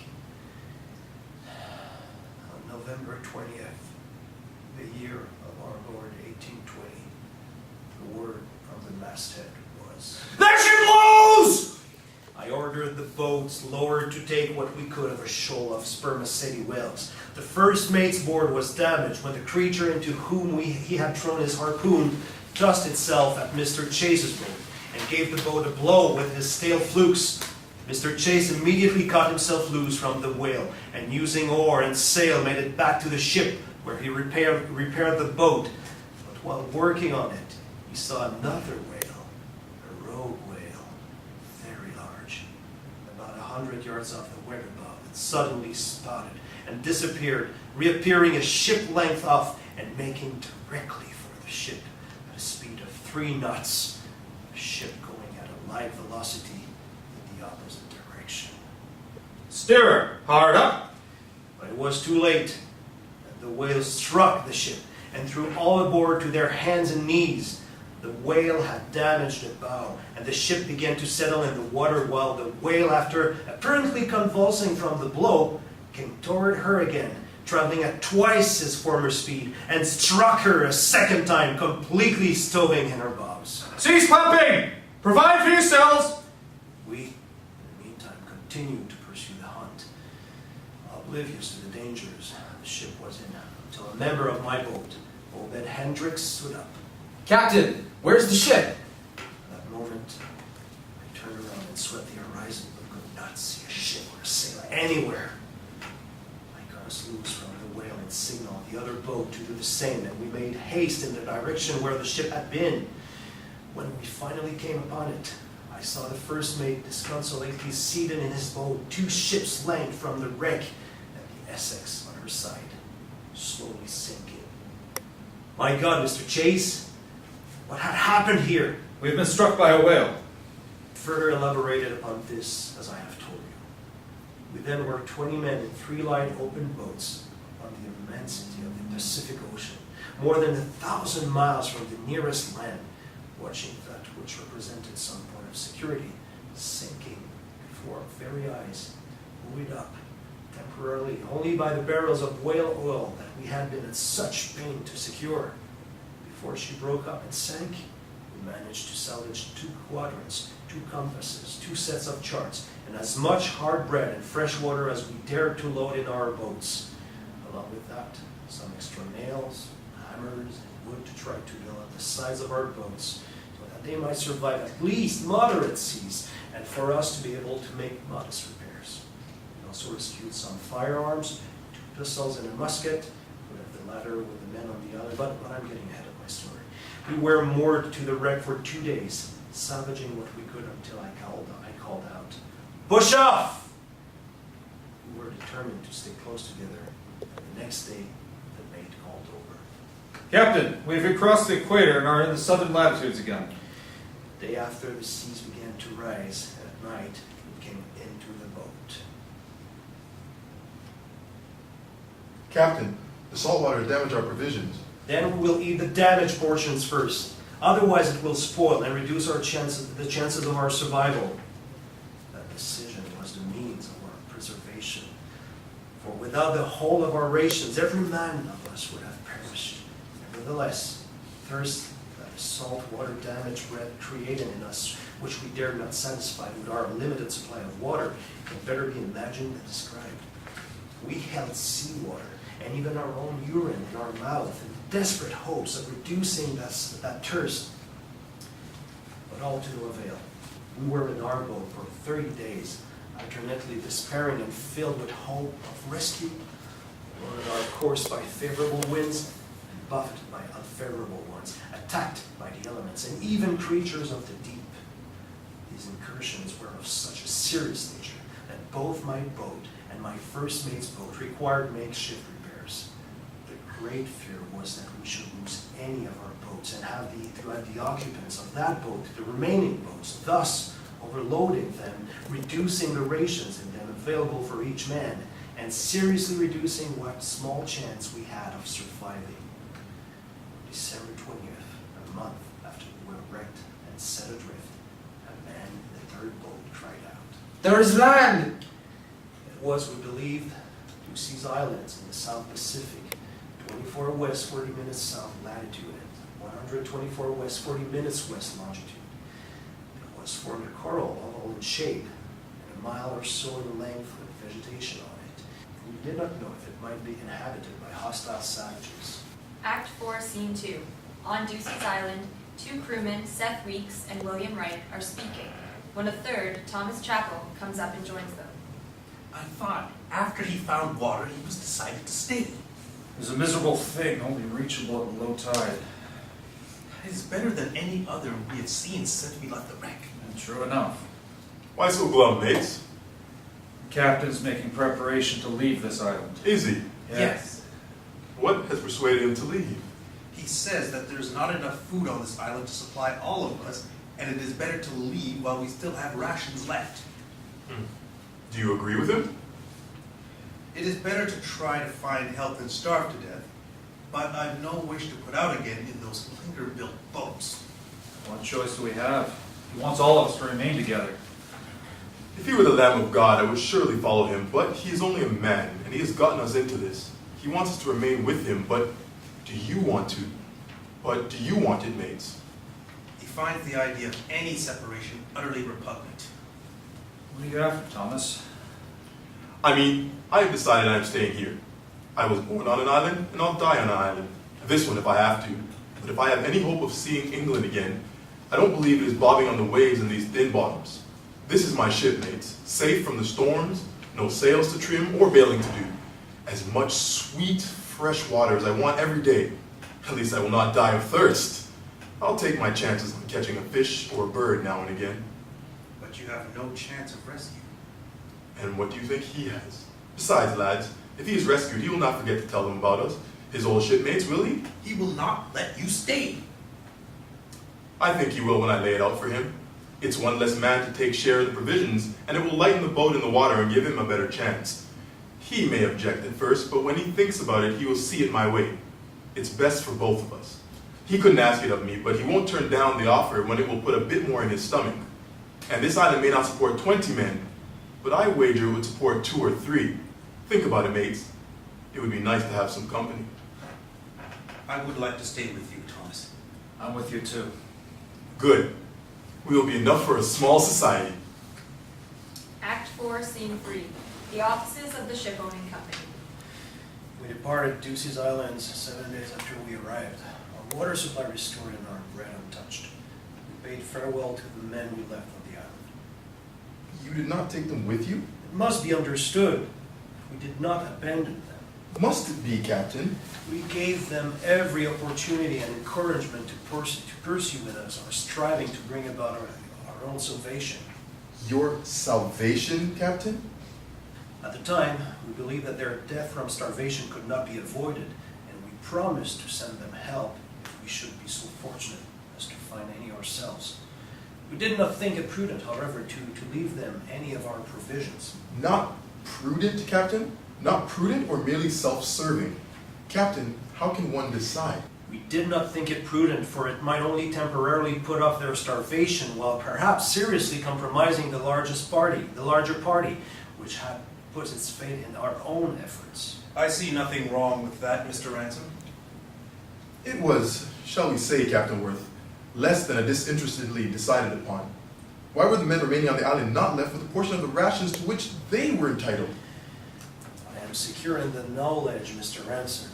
On November 20th, the year of our Lord 1820, the word from the masthead was, "There she blows!" I ordered the boats lowered to take what we could of a shoal of spermaceti whales. The first mate's board was damaged when the creature into whom he had thrown his harpoon tossed itself at Mr. Chase's boat and gave the boat a blow with his steel flukes. Mr. Chase immediately cut himself loose from the whale and using oar and sail made it back to the ship where he repaired the boat. But while working on it, he saw another whale, a rogue whale, very large, about 100 yards off the weather bow, that suddenly spotted and disappeared, reappearing a ship length off and making directly for the ship at a speed of 3 knots, the ship going at a light velocity in the opposite direction. Steerer, hard up! But it was too late. The whale struck the ship and threw all aboard to their hands and knees. The whale had damaged the bow, and the ship began to settle in the water while the whale, after apparently convulsing from the blow, came toward her again, traveling at twice his former speed, and struck her a second time, completely stoving in her bows. Cease pumping! Provide for yourselves! We, in the meantime, continued to pursue the hunt, oblivious to the dangers the ship was in, until a member of my boat, Obed Hendricks, stood up. Captain, where's the ship? At that moment, I turned around and swept the horizon, but could not see a ship or a sailor anywhere. I got us loose from the whale and signaled the other boat to do the same, and we made haste in the direction where the ship had been. When we finally came upon it, I saw the first mate disconsolately seated in his boat 2 ships' length from the wreck, and the Essex on her side, slowly sinking. My God, Mr. Chase, what had happened here? We've been struck by a whale. Further elaborated upon this, as I have told you. We then were 20 men in 3 light open boats on the immensity of the Pacific Ocean, more than 1,000 miles from the nearest land, watching that which represented some point of security, sinking before our very eyes, buoyed up temporarily only by the barrels of whale oil that we had been at such pain to secure. Before she broke up and sank, we managed to salvage 2 quadrants, 2 compasses, 2 sets of charts, and as much hard bread and fresh water as we dared to load in our boats. Along with that, some extra nails, hammers, and wood to try to build up the sides of our boats, so that they might survive at least moderate seas, and for us to be able to make modest repairs. We also rescued some firearms, 2 pistols and a musket, the latter with the men on the other, but I'm getting ahead of my story. We were moored to the wreck for 2 days, salvaging what we could until I called out, "Push off!" We were determined to stay close together, and the next day the mate called over. Captain, we've recrossed the equator and are in the southern latitudes again. The day after the seas began to rise, and at night we came into the boat. Captain, the saltwater damaged our provisions. Then we will eat the damaged portions first. Otherwise it will spoil and reduce the chances of our survival. That decision was the means of our preservation. For without the whole of our rations, every man of us would have perished. Nevertheless, thirst that the salt water damage created in us, which we dared not satisfy with our limited supply of water, can better be imagined than described. We held seawater and even our own urine in our mouth in desperate hopes of reducing that thirst. But all to no avail. We were in our boat for 30 days alternately despairing and filled with hope of rescue, lured our course by favorable winds and buffeted by unfavorable ones, attacked by the elements and even creatures of the deep. These incursions were of such a serious nature that both my boat and my first mate's boat required makeshift repairs. The great fear was that we should lose any of our boats and have the occupants of that boat, the remaining boats, thus overloading them, reducing the rations in them available for each man, and seriously reducing what small chance we had of surviving. December 20th, a month after we were wrecked and set adrift, a man in the third boat cried out. There is land! It was, we believed, Ducey's Islands in the South Pacific, 24 west, 40 minutes south latitude, and 124 west, 40 minutes west longitude. It was formed a coral, oval in shape, and a mile or so in length with vegetation on it. We did not know if it might be inhabited by hostile savages. Act 4, Scene 2. On Ducey's Island, 2 crewmen, Seth Weeks and William Wright, are speaking, when a third, Thomas Chappell, comes up and joins them. I thought after he found water, he was decided to stay. It was a miserable thing, only reachable at low tide. It is better than any other we had seen since we left the wreck. And true enough. Why so glum, mates? The captain's making preparation to leave this island. Is he? Yes. What has persuaded him to leave? He says that there's not enough food on this island to supply all of us, and it is better to leave while we still have rations left. Do you agree with him? It is better to try to find help than starve to death, but I've no wish to put out again in those clinker-built boats. What choice do we have? He wants all of us to remain together. If he were the Lamb of God, I would surely follow him, but he is only a man, and he has gotten us into this. He wants us to remain with him, but do you want to? But do you want it, mates? He finds the idea of any separation utterly repugnant. What are you after, Thomas? I mean, I have decided I am staying here. I was born on an island, and I'll die on an island. This one if I have to. But if I have any hope of seeing England again, I don't believe it is bobbing on the waves in these thin bottoms. This is my ship, mates, safe from the storms, no sails to trim or bailing to do. As much sweet, fresh water as I want every day. At least I will not die of thirst. I'll take my chances on catching a fish or a bird now and again. But you have no chance of rescue. And what do you think he has? Besides, lads, if he is rescued, he will not forget to tell them about us. His old shipmates, will he? He will not let you stay. I think he will when I lay it out for him. It's one less man to take share of the provisions, and it will lighten the boat in the water and give him a better chance. He may object at first, but when he thinks about it, he will see it my way. It's best for both of us. He couldn't ask it of me, but he won't turn down the offer when it will put a bit more in his stomach. And this island may not support 20 men, but I wager it would support 2 or 3. Think about it, mates. It would be nice to have some company. I would like to stay with you, Thomas. I'm with you too. Good. We will be enough for a small society. Act 4, Scene 3. The offices of the ship-owning company. We departed Ducey's Islands 7 days after we arrived. Our water supply restored and our bread untouched. We bade farewell to the men we left on the island. You did not take them with you? It must be understood, we did not abandon them. Must it be, Captain? We gave them every opportunity and encouragement to pursue with us our striving to bring about our own salvation. Your salvation, Captain? At the time, we believed that their death from starvation could not be avoided, and we promised to send them help if we should be so fortunate as to find any ourselves. We did not think it prudent, however, to leave them any of our provisions. Not prudent, Captain? Not prudent or merely self-serving? Captain, how can one decide? We did not think it prudent, for it might only temporarily put off their starvation, while perhaps seriously compromising the larger party, which had put its fate in our own efforts. I see nothing wrong with that, Mr. Ransom. It was, shall we say, Captain Worth, less than a disinterestedly decided upon. Why were the men remaining on the island not left with a portion of the rations to which they were entitled? I am secure in the knowledge, Mr. Ransom,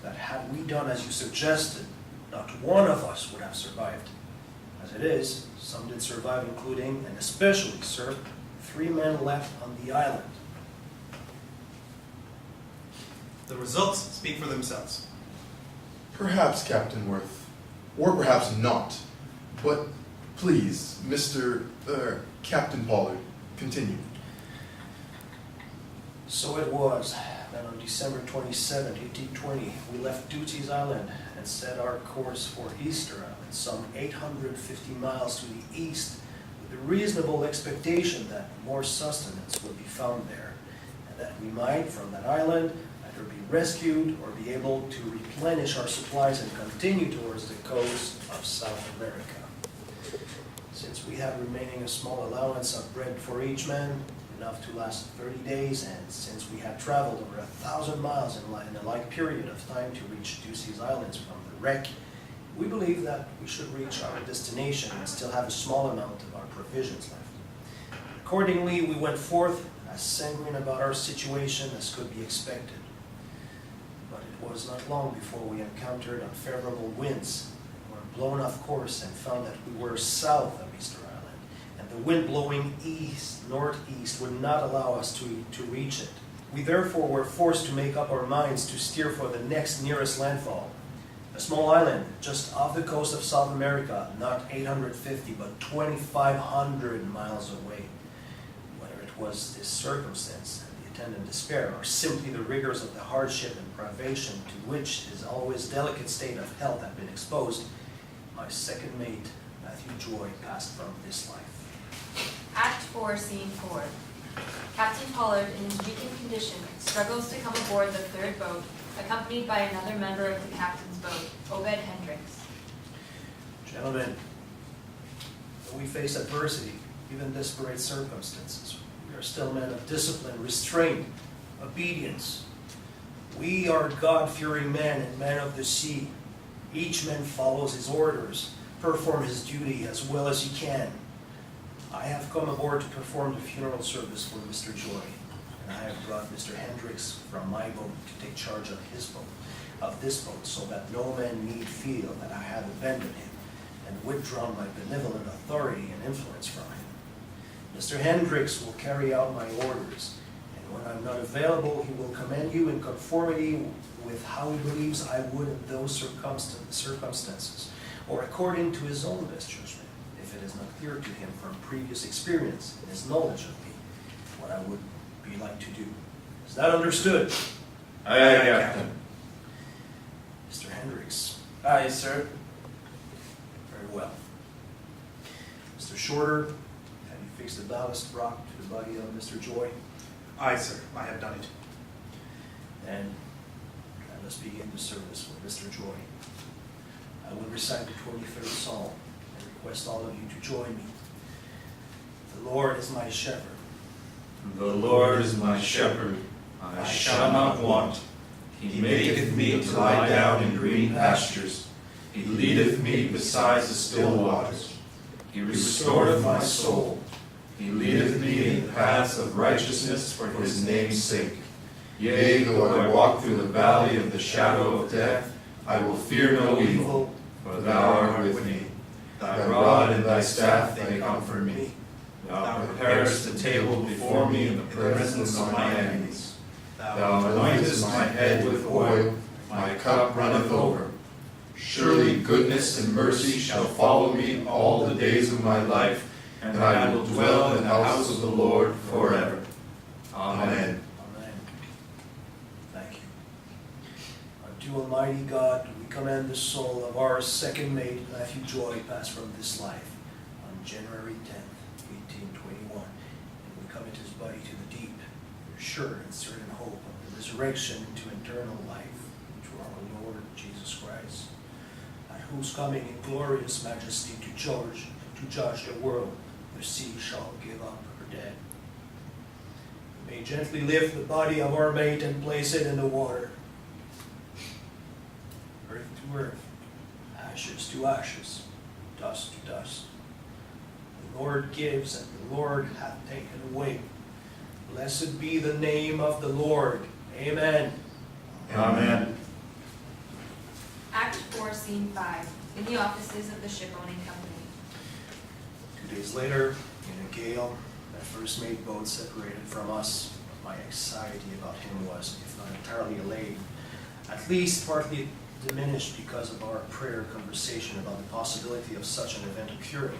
that had we done as you suggested, not one of us would have survived. As it is, some did survive, including, and especially, Sir 3 men left on the island. The results speak for themselves. Perhaps, Captain Worth, or perhaps not. But please, Captain Pollard, continue. So it was that on December 27, 1820, we left Duty's Island and set our course for Easter Island, some 850 miles to the east, with the reasonable expectation that more sustenance would be found there, and that we might, from that island, either be rescued or be able to replenish our supplies and continue towards the coast of South America. Since we had remaining a small allowance of bread for each man, enough to last 30 days, and since we had traveled over 1,000 miles in a like period of time to reach Duty's Islands from the wreck, we believed that we should reach our destination and still have a small amount of our provisions left. Accordingly, we went forth as sanguine about our situation as could be expected. But it was not long before we encountered unfavorable winds, were blown off course, and found that we were south of Easter Island, and the wind blowing northeast would not allow us to reach it. We therefore were forced to make up our minds to steer for the next nearest landfall, a small island just off the coast of South America, not 850 but 2,500 miles away. Whether it was this circumstance and the attendant despair, or simply the rigors of the hardship and privation to which his always delicate state of health had been exposed, my second mate, Matthew Joy, passed from this life. Act 4, Scene 4. Captain Pollard, in his weakened condition, struggles to come aboard the third boat, accompanied by another member of the captain's boat, Obed Hendricks. Gentlemen, though we face adversity, even desperate circumstances, we are still men of discipline, restraint, obedience. We are God-fearing men and men of the sea. Each man follows his orders, perform his duty as well as he can. I have come aboard to perform the funeral service for Mr. Joy, and I have brought Mr. Hendricks from my boat to take charge of this boat, so that no man need feel that I have abandoned him and withdrawn my benevolent authority and influence from him. Mr. Hendricks will carry out my orders, and when I'm not available, he will command you in conformity with how he believes I would in those circumstances, or according to his own best judgment, if it is not clear to him from previous experience and his knowledge of me what I would be like to do. Is that understood? Aye, Captain. Mr. Hendricks. Aye, sir. Very well. Mr. Shorter, have you fixed the ballast rock to the body of Mr. Joy? Aye, sir, I have done it. And let us begin the service for Mr. Joy. I will recite the 23rd Psalm and request all of you to join me. The Lord is my shepherd. The Lord is my shepherd, I shall not want. He maketh me to lie down in green pastures. He leadeth me beside the still waters. He restoreth my soul. He leadeth me in the paths of righteousness for his name's sake. Yea, though I walk through the valley of the shadow of death, I will fear no evil, for thou art with me. Thy rod and thy staff, they comfort me. Thou preparest a table before me in the presence of my enemies. Thou anointest my head with oil, my cup runneth over. Surely goodness and mercy shall follow me all the days of my life, and I will dwell in the house of the Lord forever. Amen. Amen. Thank you. Unto Almighty God, we commend the soul of our second mate, Matthew Joy, passed from this life on January 10th, 1821. And we commit his body to the deep, with sure and certain hope of the resurrection into eternal life, through our Lord Jesus Christ, at whose coming in glorious majesty to judge the world, the sea shall give up her dead. We may gently lift the body of our mate and place it in the water. Earth to earth, ashes to ashes, dust to dust. The Lord gives and the Lord hath taken away. Blessed be the name of the Lord. Amen. Amen. Act 4, Scene 5. In the offices of the shipowning company. 2 days later, in a gale, I first made boat separated from us, my anxiety about him was, if not entirely allayed, at least partly diminished because of our prior conversation about the possibility of such an event occurring,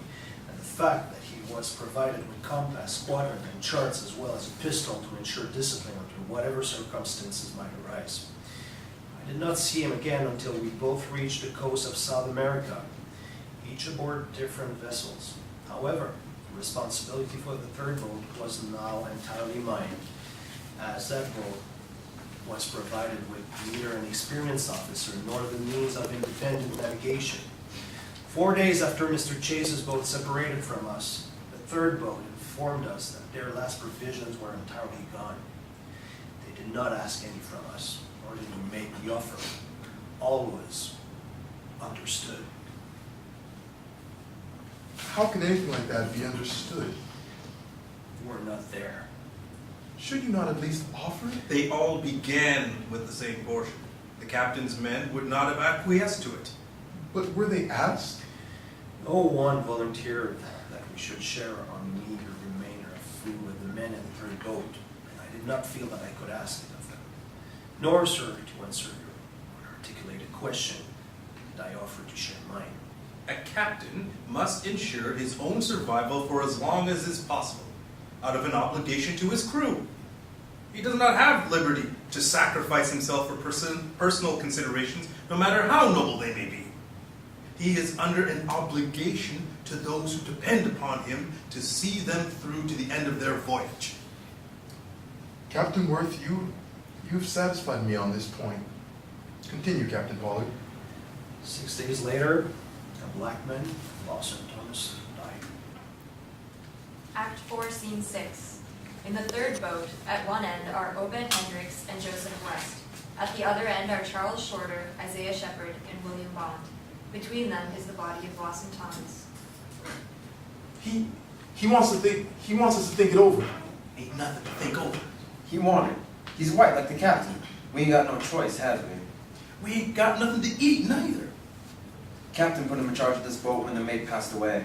and the fact that he was provided with compass, quadrant, and charts, as well as a pistol to ensure discipline under whatever circumstances might arise. I did not see him again until we both reached the coast of South America, each aboard different vessels. However, the responsibility for the third boat was now entirely mine, as that boat was provided with neither an experienced officer nor the means of independent navigation. 4 days after Mr. Chase's boat separated from us, the third boat informed us that their last provisions were entirely gone. They did not ask any from us, nor did we make the offer. All was understood. How can anything like that be understood? You were not there. Should you not at least offer it? They all began with the same portion. The captain's men would not have acquiesced to it. But were they asked? No one volunteered that we should share our meager remainder of food with the men in the third boat, and I did not feel that I could ask it of them. Nor, sir, to answer your articulated question, did I offer to share mine. A captain must ensure his own survival for as long as is possible, out of an obligation to his crew. He does not have liberty to sacrifice himself for personal considerations, no matter how noble they may be. He is under an obligation to those who depend upon him to see them through to the end of their voyage. Captain Worth, you've satisfied me on this point. Continue, Captain Pollard. 6 days later, a black man, Lawson Thomas, died. Act 4, Scene 6. In the third boat, at one end are Obed Hendricks and Joseph West. At the other end are Charles Shorter, Isaiah Shepard, and William Bond. Between them is the body of Lawson Thomas. He wants us to think it over. Ain't nothing to think over. He wanted. He's white like the captain. We ain't got no choice, have we? We ain't got nothing to eat neither. Captain put him in charge of this boat when the mate passed away.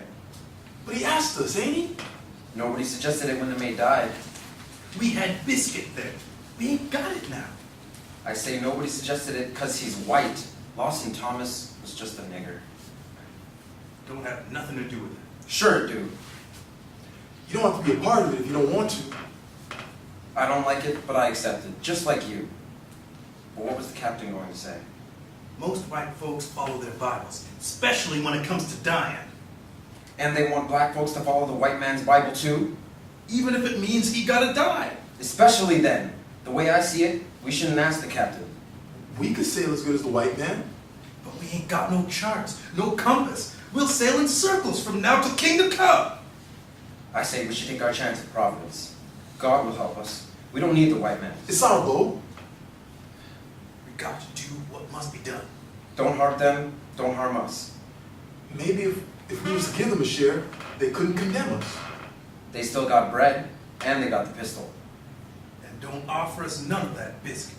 But he asked us, ain't he? Nobody suggested it when the mate died. We had biscuit then. We ain't got it now. I say nobody suggested it because he's white. Lawson Thomas was just a nigger. Don't have nothing to do with it. Sure, dude. You don't have to be a part of it if you don't want to. I don't like it, but I accept it, just like you. But what was the captain going to say? Most white folks follow their Bibles, especially when it comes to dying. And they want black folks to follow the white man's Bible too? Even if it means he gotta die. Especially then. The way I see it, we shouldn't ask the captain. We could sail as good as the white man. But we ain't got no charts, no compass. We'll sail in circles from now to kingdom come. I say we should take our chance at Providence. God will help us. We don't need the white man. It's our boat. We got to do what must be done. Don't harm them, don't harm us. Maybe if we was to give them a share, they couldn't condemn us. They still got bread, and they got the pistol. And don't offer us none of that biscuit.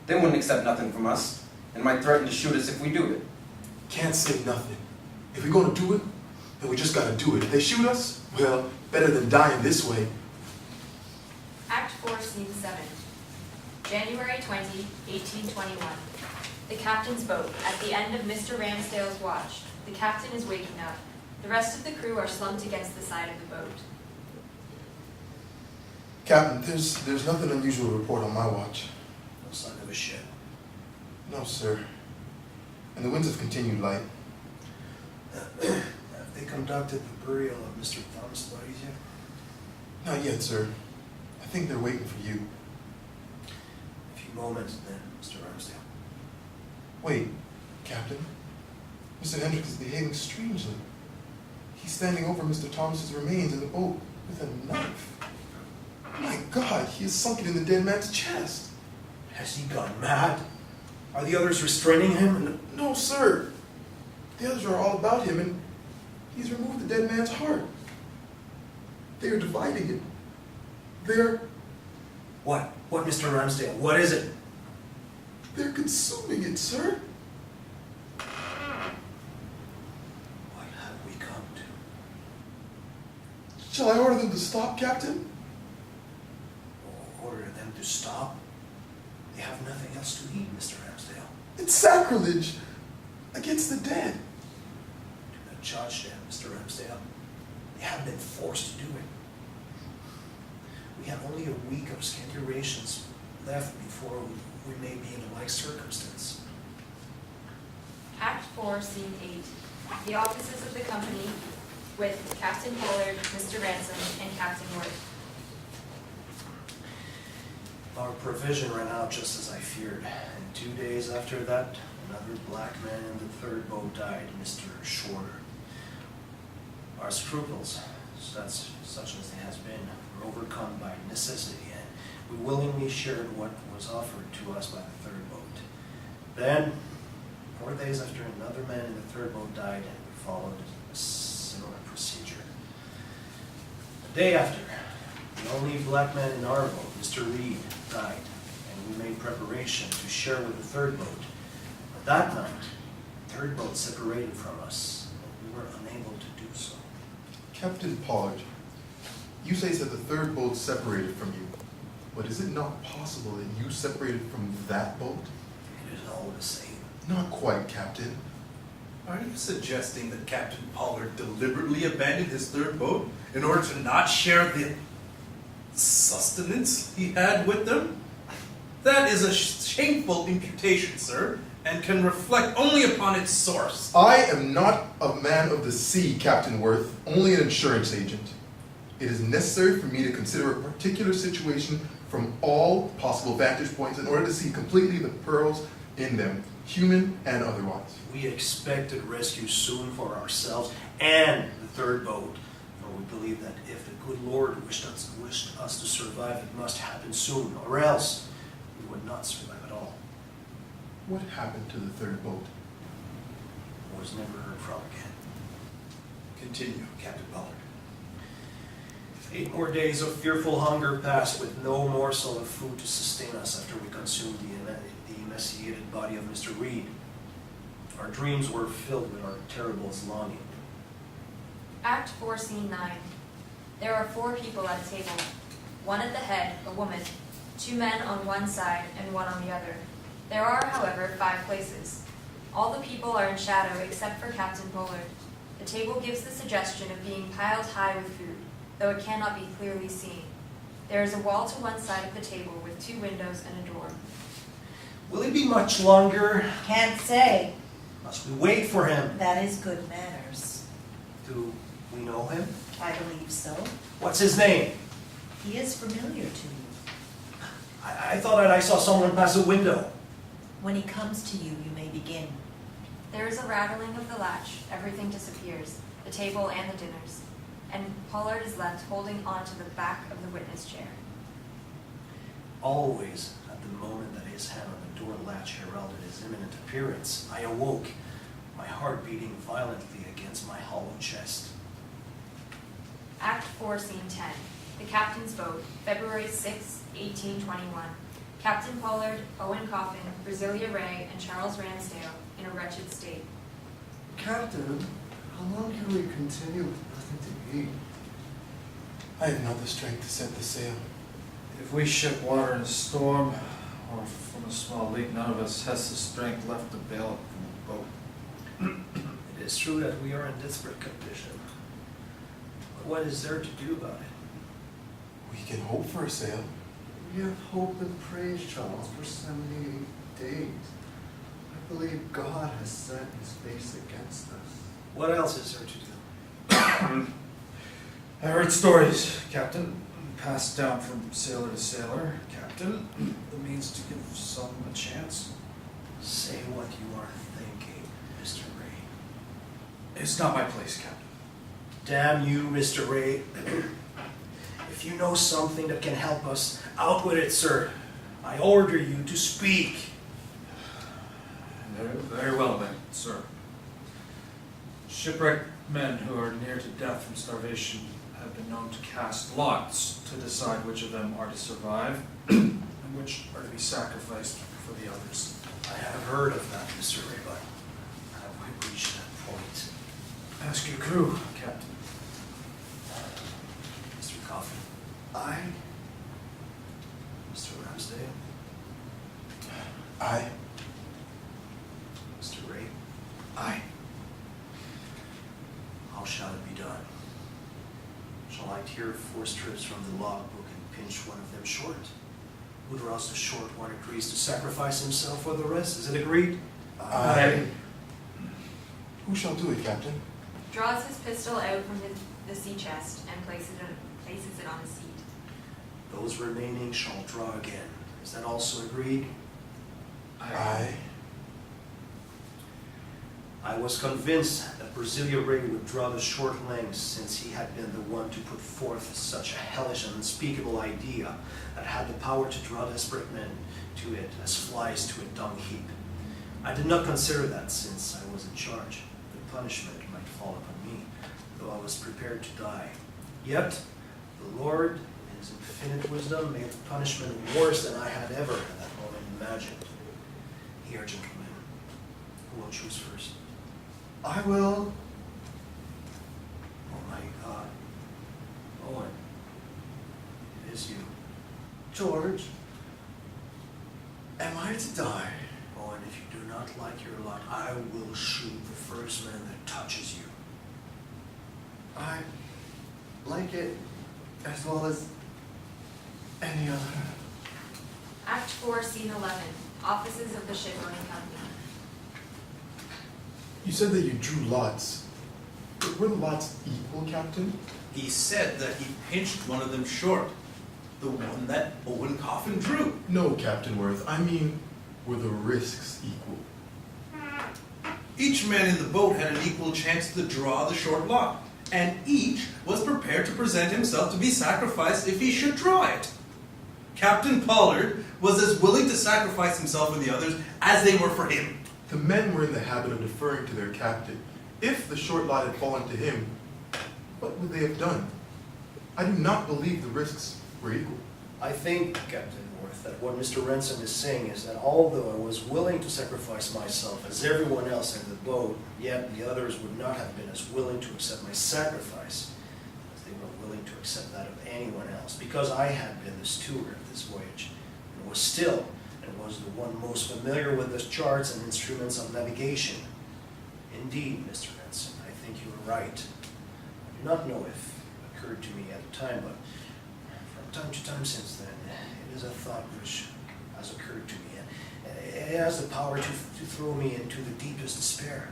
They wouldn't accept nothing from us, and might threaten to shoot us if we do it. Can't say nothing. If we're gonna do it, then we just gotta do it. If they shoot us, well, better than dying this way. Act 4, Scene 7. January 20, 1821. The captain's boat, at the end of Mr. Ramsdale's watch. The captain is waking up. The rest of the crew are slumped against the side of the boat. Captain, there's nothing unusual to report on my watch. No sign of a ship. No, sir. And the winds have continued light. Have they conducted the burial of Mr. Thomas' bodies yet? Not yet, sir. I think they're waiting for you. A few moments then, Mr. Ramsdale. Wait, Captain. Mr. Hendricks is behaving strangely. He's standing over Mr. Thomas's remains in the boat with a knife. My God, he has sunk it in the dead man's chest. Has he gone mad? Are the others restraining him? No, sir. The others are all about him, and he's removed the dead man's heart. They are dividing it. They're What? What, Mr. Ramsdale? What is it? They're consuming it, sir. What have we come to? Shall I order them to to stop, Captain? Order them to stop? They have nothing else to eat, Mr. Ramsdale. It's sacrilege against the dead. Do not judge them, Mr. Ramsdale. They have been forced to do it. We have only a week of scanty rations left before we may be in a like circumstance. Act 4, Scene 8. The offices of the company with Captain Pollard, Mr. Ransom, and Captain Worth. Our provision ran out just as I feared, and 2 days after that, another black man in the third boat died, Mr. Shorter. Our scruples, such as they has been, were overcome by necessity, and we willingly shared what was offered to us by the third boat. Then, 4 days after another man in the third boat died, we followed a similar procedure. The day after, the only black man in our boat, Mr. Reed, died, and we made preparation to share with the third boat. But that night, the third boat separated from us, and we were unable to do so. Captain Pollard, you say that the third boat separated from you, but is it not possible that you separated from that boat? It is all the same. Not quite, Captain. Are you suggesting that Captain Pollard deliberately abandoned his third boat in order to not share the sustenance he had with them? That is a shameful imputation, sir, and can reflect only upon its source. I am not a man of the sea, Captain Worth, only an insurance agent. It is necessary for me to consider a particular situation from all possible vantage points in order to see completely the pearls in them, human and otherwise. We expected rescue soon for ourselves and the third boat, for we believed that if the good Lord wished us to survive, it must happen soon, or else we would not survive at all. What happened to the third boat? Was never heard from again. Continue, Captain Pollard. 8 more days of fearful hunger passed with no morsel of food to sustain us after we consumed the emaciated body of Mr. Reed. Our dreams were filled with our terrible longing. Act 4, Scene 9. There are 4 people at a table. One at the head, a woman, 2 men on one side and 1 on the other. There are, however, 5 places. All the people are in shadow except for Captain Pollard. The table gives the suggestion of being piled high with food, though it cannot be clearly seen. There is a wall to one side of the table with 2 windows and a door. Will it be much longer? Can't say. Must we wait for him? That is good manners. Do we know him? I believe so. What's his name? He is familiar to you. I thought that I saw someone pass a window. When he comes to you, you may begin. There is a rattling of the latch. Everything disappears, the table and the dinners. And Pollard is left holding on to the back of the witness chair. Always, at the moment that his hand on the door latch heralded his imminent appearance, I awoke, my heart beating violently against my hollow chest. Act 4, Scene 10. The Captain's Boat, February 6, 1821. Captain Pollard, Owen Coffin, Brasilia Ray, and Charles Ransdale in a wretched state. Captain, how long can we continue with nothing to eat? I have not the strength to set the sail. If we ship water in a storm, or from a small leak, none of us has the strength left to bail it from the boat. It is true that we are in desperate condition. But what is there to do about it? We can hope for a sail. We have hope and praise, Charles, for 78 days. I believe God has set his face against us. What else is there to do? I heard stories, Captain, passed down from sailor to sailor. Captain, the means to give some a chance. Say what you are thinking, Mr. Ray. It's not my place, Captain. Damn you, Mr. Ray. If you know something that can help us, out with it, sir. I order you to speak. Very well then, sir. Shipwrecked men who are near to death from starvation have been known to cast lots to decide which of them are to survive and which are to be sacrificed for the others. I have heard of that, Mr. Ray, but have we reached that point? Ask your crew, Captain. Mr. Coffin? I, Mr. Ramsdale? I. Mr. Ray? I. How shall it be done? Shall I tear 4 strips from the logbook and pinch one of them short? Or else the short one agrees to sacrifice himself for the rest? Is it agreed? I. Who shall do it, Captain? Draws his pistol out from the sea chest and places it on the seat. Those remaining shall draw again. Is that also agreed? I. I was convinced that Brasilia Ray would draw the short lengths, since he had been the one to put forth such a hellish and unspeakable idea that had the power to draw desperate men to it as flies to a dung heap. I did not consider that, since I was in charge. The punishment might fall upon me, though I was prepared to die. Yet, the Lord, in his infinite wisdom, made the punishment worse than I had ever at that moment imagined. Here, gentlemen, who will choose first? I will. Oh my God. Owen, it is you. George, am I to die? Owen, if you do not like your lot, I will shoot the first man that touches you. I like it as well as any other. Act 4, Scene 11. Offices of the Shipowning Company. You said that you drew lots. But were the lots equal, Captain? He said that he pinched one of them short. The one that Owen Coffin drew. No, Captain Worth. I mean, were the risks equal? Each man in the boat had an equal chance to draw the short lot, and each was prepared to present himself to be sacrificed if he should draw it. Captain Pollard was as willing to sacrifice himself for the others as they were for him. The men were in the habit of deferring to their captain. If the short lot had fallen to him, what would they have done? I do not believe the risks were equal. I think, Captain Worth, that what Mr. Ransom is saying is that although I was willing to sacrifice myself as everyone else in the boat, yet the others would not have been as willing to accept my sacrifice as they were willing to accept that of anyone else, because I had been the steward of this voyage, and was still, and was the one most familiar with the charts and instruments of navigation. Indeed, Mr. Ransom, I think you are right. I do not know if it occurred to me at the time, but from time to time since then, it is a thought which has occurred to me, and it has the power to throw me into the deepest despair.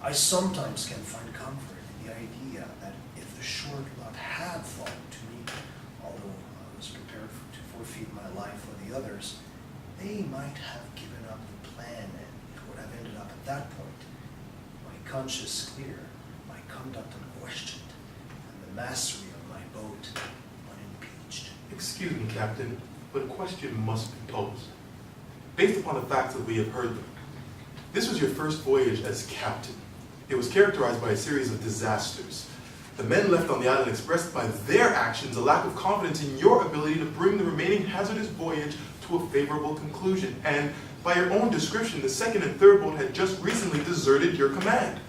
I sometimes can find comfort in the idea that if the short lot had fallen to me, although I was prepared to forfeit my life for the others, they might have given up the plan, and it would have ended up at that point. My conscience clear, my conduct unquestioned, and the mastery of my boat unimpeached. Excuse me, Captain, but a question must be posed. Based upon the facts that we have heard them, this was your first voyage as captain. It was characterized by a series of disasters. The men left on the island expressed by their actions a lack of confidence in your ability to bring the remaining hazardous voyage to a favorable conclusion. And by your own description, the second and third boat had just recently deserted your command.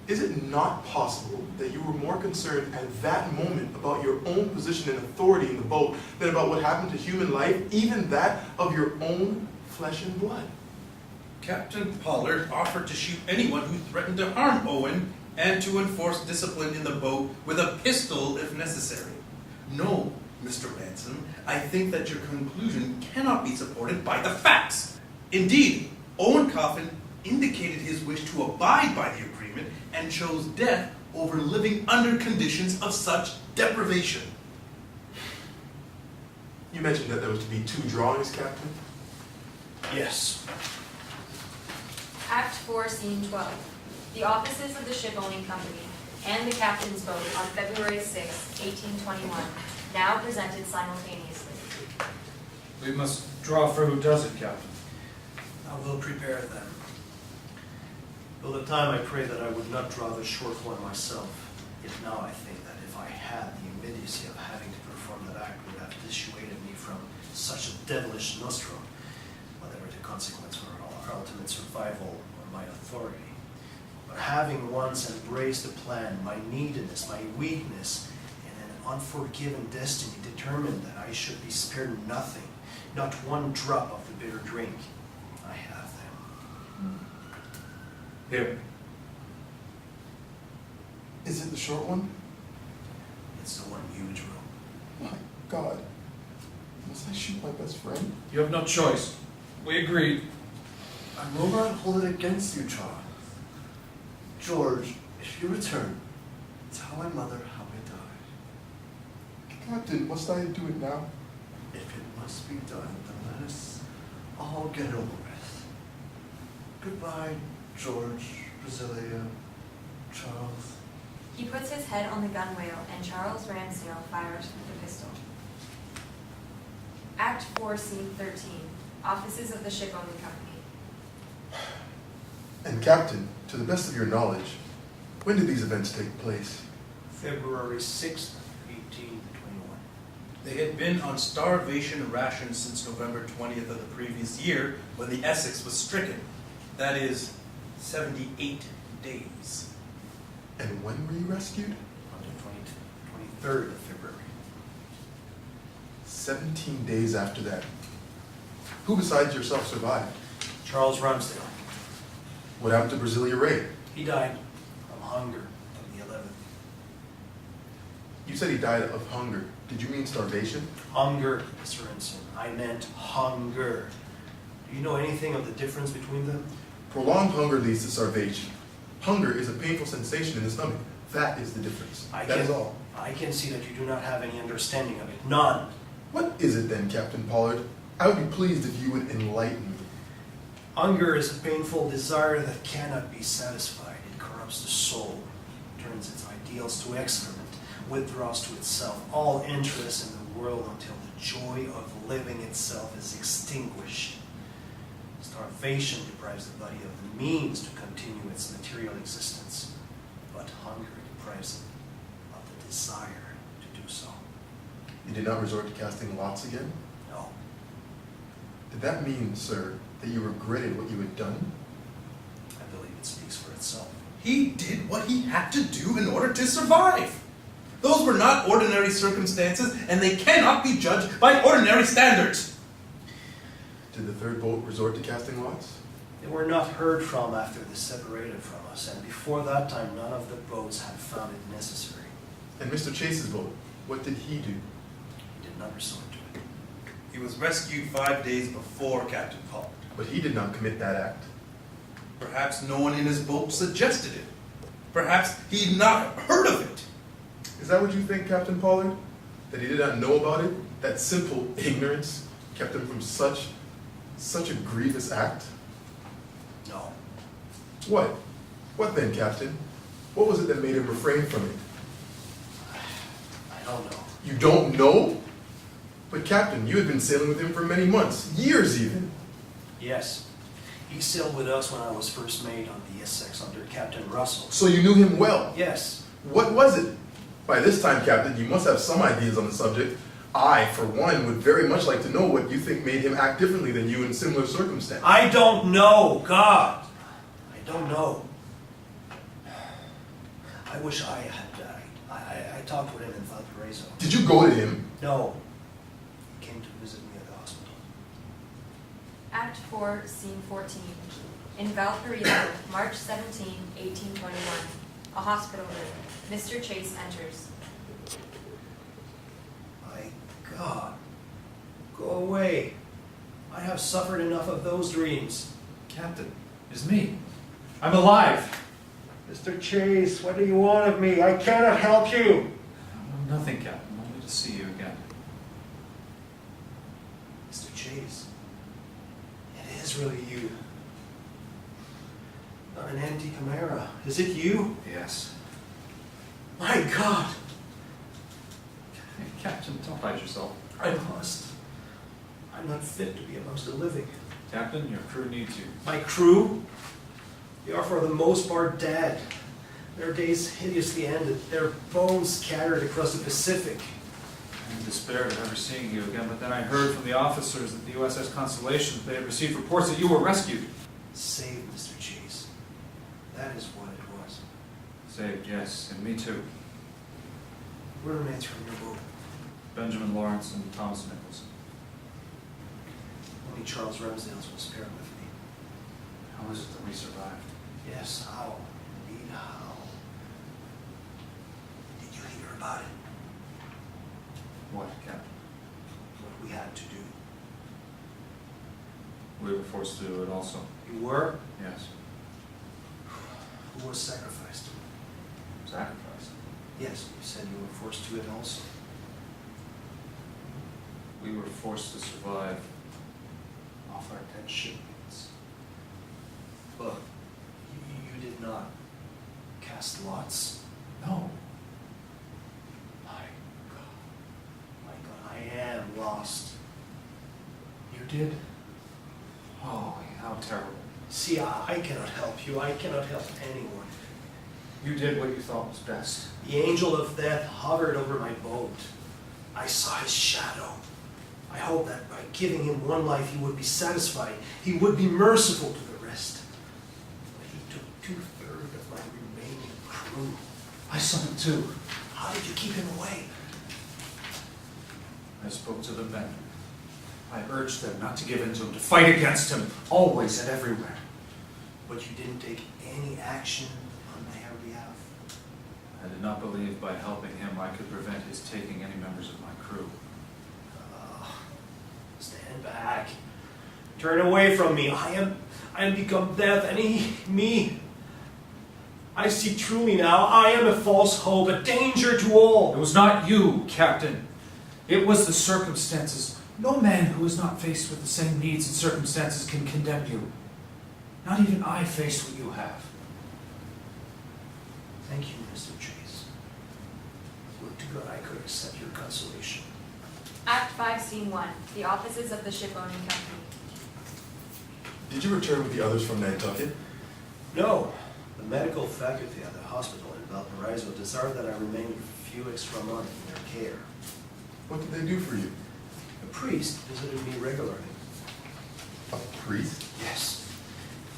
Is it not possible that you were more concerned at that moment about your own position and authority in the boat than about what happened to human life, even that of your own flesh and blood? Captain Pollard offered to shoot anyone who threatened to harm Owen and to enforce discipline in the boat with a pistol if necessary. No, Mr. Ransom, I think that your conclusion cannot be supported by the facts. Indeed, Owen Coffin indicated his wish to abide by the agreement and chose death over living under conditions of such deprivation. You mentioned that there was to be 2 drawings, Captain? Yes. Act 4, Scene 12. The offices of the Shipowning Company and the captain's boat on February 6, 1821, now presented simultaneously. We must draw for who does it, Captain. I will prepare them. Till the time I pray that I would not draw the short one myself, yet now I think that if I had the immediacy of having to perform that act would have dissuaded me from such a devilish nostrum, whatever the consequence for our ultimate survival or my authority. But having once embraced the plan, my neediness, my weakness, and an unforgiven destiny determined that I should be spared nothing, not one drop of the bitter drink. I have them. Here. Is it the short one? It's the one you drew. My God. Must I shoot my best friend? You have no choice. We agreed. I will not hold it against you, Charles. George, if you return, tell my mother how I died. Captain, must I do it now? If it must be done, then let us all get over with. Goodbye, George, Brasilia, Charles. He puts his head on the gunwale and Charles Ransdale fires with the pistol. Act 4, Scene 13. Offices of the Shipowning Company. And Captain, to the best of your knowledge, when did these events take place? February 6th, 1821. They had been on starvation rations since November 20th of the previous year when the Essex was stricken. That is 78 days. And when were you rescued? On the 23rd of February. 17 days after that. Who besides yourself survived? Charles Ramsdale. What happened to Brasilia Ray? He died from hunger on the 11th. You said he died of hunger. Did you mean starvation? Hunger, Mr. Ensign. I meant hunger. Do you know anything of the difference between them? Prolonged hunger leads to starvation. Hunger is a painful sensation in the stomach. That is the difference. That is all. I can see that you do not have any understanding of it. None. What is it then, Captain Pollard? I would be pleased if you would enlighten me. Hunger is a painful desire that cannot be satisfied. It corrupts the soul, turns its ideals to excrement, withdraws to itself all interest in the world until the joy of living itself is extinguished. Starvation deprives the body of the means to continue its material existence, but hunger deprives it of the desire to do so. You did not resort to casting lots again? No. Did that mean, sir, that you regretted what you had done? I believe it speaks for itself. He did what he had to do in order to survive. Those were not ordinary circumstances, and they cannot be judged by ordinary standards. Did the third boat resort to casting lots? They were not heard from after they separated from us, and before that time none of the boats had found it necessary. And Mr. Chase's boat, what did he do? He did not resort to it. He was rescued 5 days before Captain Pollard. But he did not commit that act. Perhaps no one in his boat suggested it. Perhaps he'd not heard of it. Is that what you think, Captain Pollard? That he did not know about it? That simple ignorance kept him from such a grievous act? No. What? What then, Captain? What was it that made him refrain from it? I don't know. You don't know? But Captain, you had been sailing with him for many months, years even. Yes. He sailed with us when I was first mate on the Essex under Captain Russell. So you knew him well? Yes. What was it? By this time, Captain, you must have some ideas on the subject. I, for one, would very much like to know what you think made him act differently than you in similar circumstances. I don't know, God. I don't know. I wish I had died. I talked with him in Valparaiso. Did you go to him? No. He came to visit me at the hospital. Act 4, Scene 14. In Valparaiso, March 17, 1821. A hospital room. Mr. Chase enters. My God. Go away. I have suffered enough of those dreams. Captain, it's me. I'm alive. Mr. Chase, what do you want of me? I cannot help you. Nothing, Captain. Only to see you again. Mr. Chase, it is really you. Not an empty chimera. Is it you? Yes. My God. Hey, Captain, don't hide yourself. I must. I'm not fit to be amongst the living. Captain, your crew needs you. My crew? They are for the most part dead. Their days hideously ended, their bones scattered across the Pacific. I despaired of ever seeing you again, but then I heard from the officers at the USS Constellation that they had received reports that you were rescued. Saved, Mr. Chase. That is what it was. Saved, yes, and me too. What remains from your boat? Benjamin Lawrence and Thomas Nicholson. Only Charles Ramsdale's was spared with me. How is it that we survived? Yes, how? Indeed, how? Did you hear about it? What, Captain? What we had to do. We were forced to do it also. You were? Yes. Who was sacrificed? Sacrificed. Yes, you said you were forced to it also. We were forced to survive off our dead shipmates. But you did not cast lots? No. My God, I am lost. You did? Oh, how terrible. See, I cannot help you. I cannot help anyone. You did what you thought was best. The angel of death hovered over my boat. I saw his shadow. I hoped that by giving him one life he would be satisfied. He would be merciful to the rest. But he took 2/3 of my remaining crew. I saw him too. How did you keep him away? I spoke to the men. I urged them not to give in to him, to fight against him, always and everywhere. But you didn't take any action on their behalf. I did not believe by helping him I could prevent his taking any members of my crew. Stand back. Turn away from me. I am become death, and me. I see truly now. I am a false hope, a danger to all. It was not you, Captain. It was the circumstances. No man who is not faced with the same needs and circumstances can condemn you. Not even I faced what you have. Thank you, Mr. Chase. Would to God I could accept your consolation. Act 5, Scene 1. The offices of the ship-owning company. Did you return with the others from Nantucket? No. The medical faculty at the hospital in Valparaiso desired that I remain a few extra months in their care. What did they do for you? A priest visited me regularly. A priest? Yes.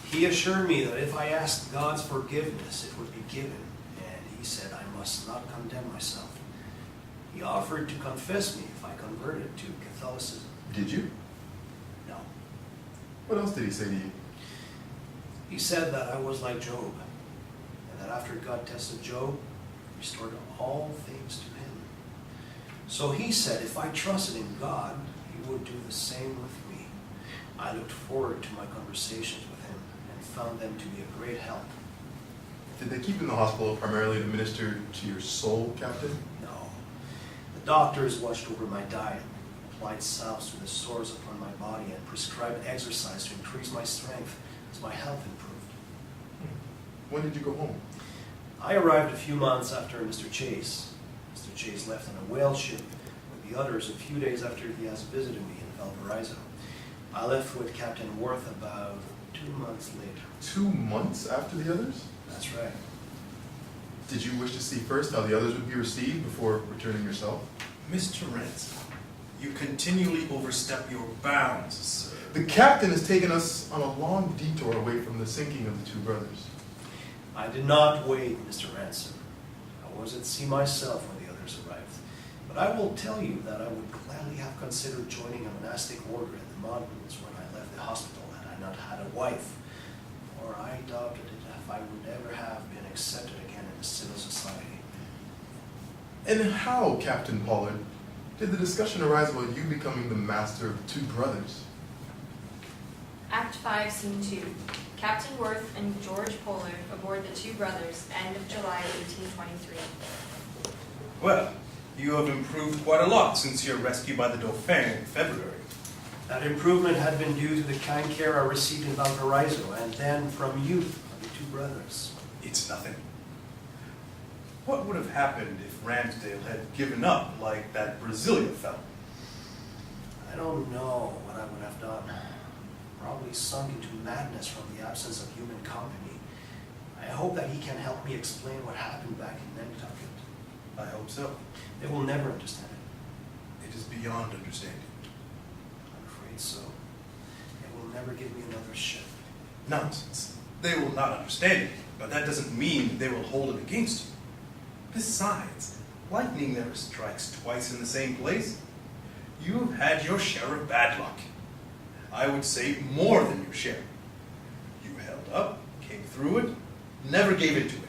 He assured me that if I asked God's forgiveness, it would be given, and he said I must not condemn myself. He offered to confess me if I converted to Catholicism. Did you? No. What else did he say to you? He said that I was like Job, and that after God tested Job, he restored all things to him. So he said if I trusted in God, he would do the same with me. I looked forward to my conversations with him and found them to be a great help. Did they keep you in the hospital primarily to minister to your soul, Captain? No. The doctors watched over my diet, applied salves to the sores upon my body, and prescribed exercise to increase my strength as my health improved. When did you go home? I arrived a few months after Mr. Chase. Mr. Chase left on a whale ship with the others a few days after he has visited me in Valparaiso. I left with Captain Worth about 2 months later. 2 months after the others? That's right. Did you wish to see first how the others would be received before returning yourself? Mr. Ransom, you continually overstep your bounds, sir. The captain has taken us on a long detour away from the sinking of the 2 brothers. I did not wait, Mr. Ransom. I was at sea myself when the others arrived. But I will tell you that I would gladly have considered joining a monastic order in the mountains when I left the hospital had I not had a wife. For I doubted it if I would ever have been accepted again in the civil society. And how, Captain Pollard, did the discussion arise about you becoming the master of 2 brothers? Act 5, Scene 2. Captain Worth and George Pollard aboard the 2 brothers, end of July 1823. Well, you have improved quite a lot since your rescue by the Dauphin in February. That improvement had been due to the kind care I received in Valparaiso, and then from you, the 2 brothers. It's nothing. What would have happened if Ramsdale had given up like that Brasilia fellow? I don't know what I would have done. Probably sunk into madness from the absence of human company. I hope that he can help me explain what happened back in Nantucket. I hope so. They will never understand it. It is beyond understanding. I'm afraid so. They will never give me another ship. Nonsense. They will not understand it, but that doesn't mean they will hold it against you. Besides, Lightning never strikes twice in the same place. You've had your share of bad luck. I would say more than your share. You held up, came through it, never gave in to it.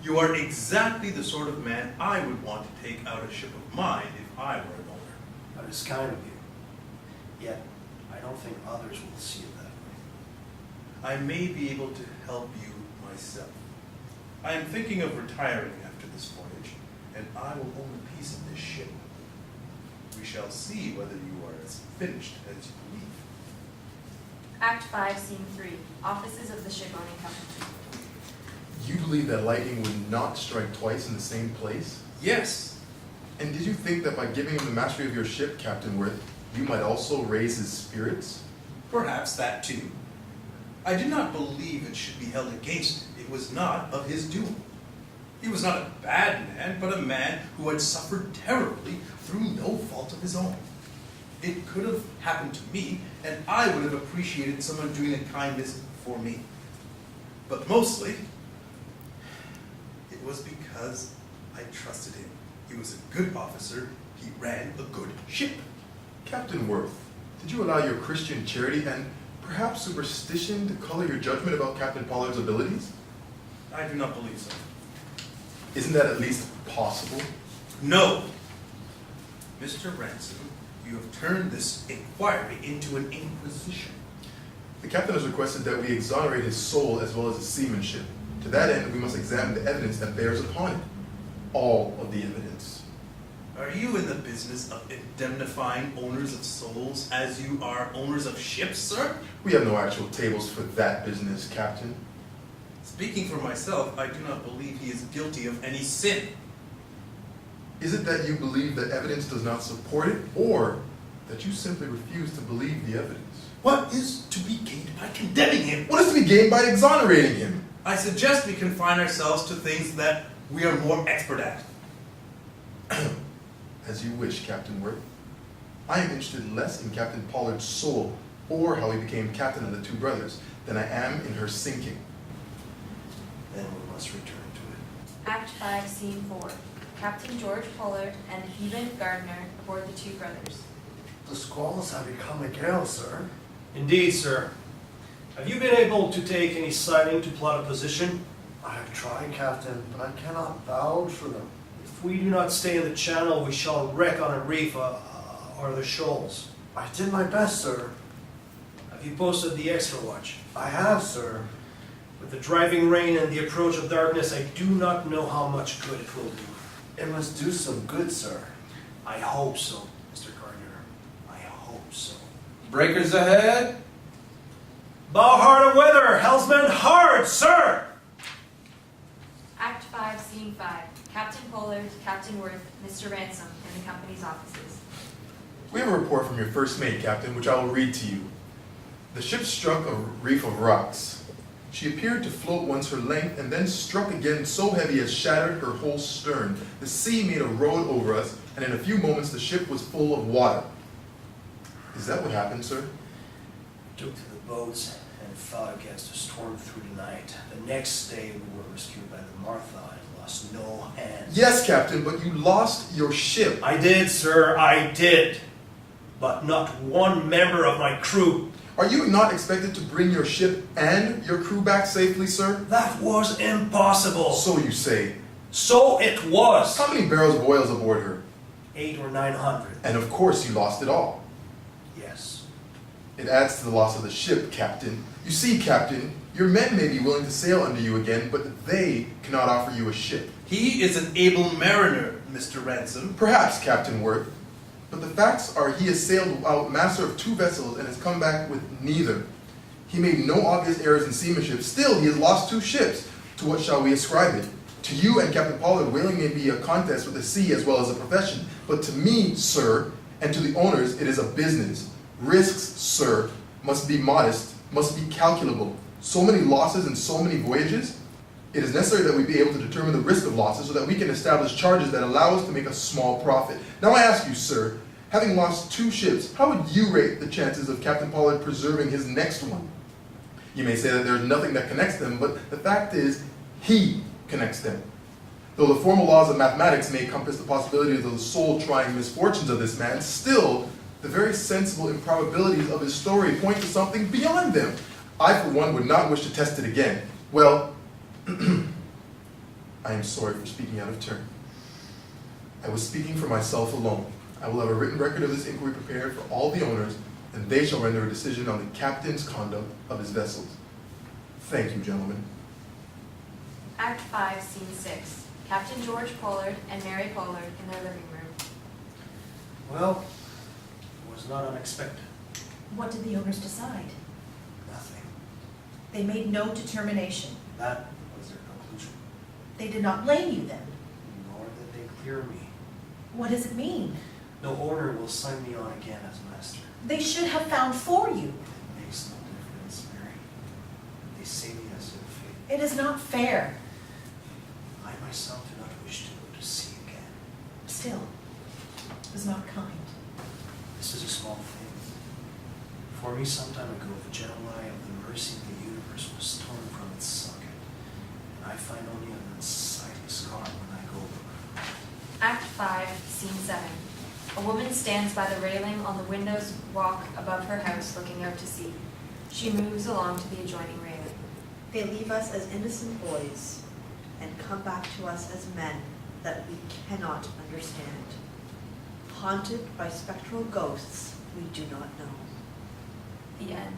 You are exactly the sort of man I would want to take out a ship of mine if I were an owner. That is kind of you. Yet, I don't think others will see it that way. I may be able to help you myself. I am thinking of retiring after this voyage, and I will own a piece of this ship. We shall see whether you are as finished as you believe. Act 5, Scene 3, Offices of the Shipowning Company. You believe that lightning would not strike twice in the same place? Yes. And did you think that by giving him the mastery of your ship, Captain Worth, you might also raise his spirits? Perhaps that too. I do not believe it should be held against him. It was not of his doing. He was not a bad man, but a man who had suffered terribly through no fault of his own. It could have happened to me, and I would have appreciated someone doing a kindness for me. But mostly, it was because I trusted him. He was a good officer. He ran a good ship. Captain Worth, did you allow your Christian charity and perhaps superstition to color your judgment about Captain Pollard's abilities? I do not believe so. Isn't that at least possible? No. Mr. Ransom, you have turned this inquiry into an inquisition. The captain has requested that we exonerate his soul as well as his seamanship. To that end, we must examine the evidence that bears upon it. All of the evidence. Are you in the business of indemnifying owners of souls as you are owners of ships, sir? We have no actual tables for that business, Captain. Speaking for myself, I do not believe he is guilty of any sin. Is it that you believe that evidence does not support it, or that you simply refuse to believe the evidence? What is to be gained by condemning him? What is to be gained by exonerating him? I suggest we confine ourselves to things that we are more expert at. As you wish, Captain Worth. I am interested less in Captain Pollard's soul, or how he became captain of the two brothers, than I am in her sinking. Then we must return to it. Act 5, Scene 4, Captain George Pollard and Eben Gardner aboard the two brothers. The squalls have become a gale, sir. Indeed, sir. Have you been able to take any sighting to plot a position? I have tried, Captain, but I cannot vouch for them. If we do not stay in the channel, we shall wreck on a reef or the shoals. I did my best, sir. Have you posted the extra watch? I have, sir. With the driving rain and the approach of darkness, I do not know how much good it will do. It must do some good, sir. I hope so, Mr. Gardner. I hope so. Breakers ahead. Bow hard a weather, helmsman hard, sir! Act 5, Scene 5, Captain Pollard, Captain Worth, Mr. Ransom in the company's offices. We have a report from your first mate, Captain, which I will read to you. The ship struck a reef of rocks. She appeared to float once her length and then struck again so heavy as shattered her whole stern. The sea made a road over us, and in a few moments the ship was full of water. Is that what happened, sir? Took to the boats and fought against a storm through the night. The next day we were rescued by the Martha and lost no hands. Yes, Captain, but you lost your ship. I did, sir, I did. But not one member of my crew. Are you not expected to bring your ship and your crew back safely, sir? That was impossible. So you say. So it was. How many barrels of oil is aboard her? 800 or 900. And of course you lost it all. Yes. It adds to the loss of the ship, Captain. You see, Captain, your men may be willing to sail under you again, but they cannot offer you a ship. He is an able mariner, Mr. Ransom. Perhaps, Captain Worth. But the facts are he has sailed out master of 2 vessels and has come back with neither. He made no obvious errors in seamanship. Still, he has lost 2 ships. To what shall we ascribe it? To you and Captain Pollard, whaling may be a contest with the sea as well as a profession. But to me, sir, and to the owners, it is a business. Risks, sir, must be modest, must be calculable. So many losses and so many voyages. It is necessary that we be able to determine the risk of losses so that we can establish charges that allow us to make a small profit. Now I ask you, sir, having lost 2 ships, how would you rate the chances of Captain Pollard preserving his next one? You may say that there is nothing that connects them, but the fact is, he connects them. Though the formal laws of mathematics may encompass the possibility of the soul-trying misfortunes of this man, still, the very sensible improbabilities of his story point to something beyond them. I, for one, would not wish to test it again. Well, I am sorry for speaking out of turn. I was speaking for myself alone. I will have a written record of this inquiry prepared for all the owners, and they shall render a decision on the captain's conduct of his vessels. Thank you, gentlemen. Act 5, Scene 6. Captain George Pollard and Mary Pollard in their living room. Well, it was not unexpected. What did the owners decide? Nothing. They made no determination. That was their conclusion. They did not blame you then. Nor did they clear me. What does it mean? No owner will sign me on again as master. They should have found for you. It makes no difference, Mary. They say me as their fate. It is not fair. I myself do not wish to go to sea again. Still, it was not kind. This is a small thing. For me, some time ago, the general eye of the mercy of the universe was torn from its socket, and I find only an unsightly scar when I go over. Act 5, Scene 7. A woman stands by the railing on the window's walk above her house looking out to sea. She moves along to the adjoining railing. They leave us as innocent boys and come back to us as men that we cannot understand. Haunted by spectral ghosts we do not know. The end.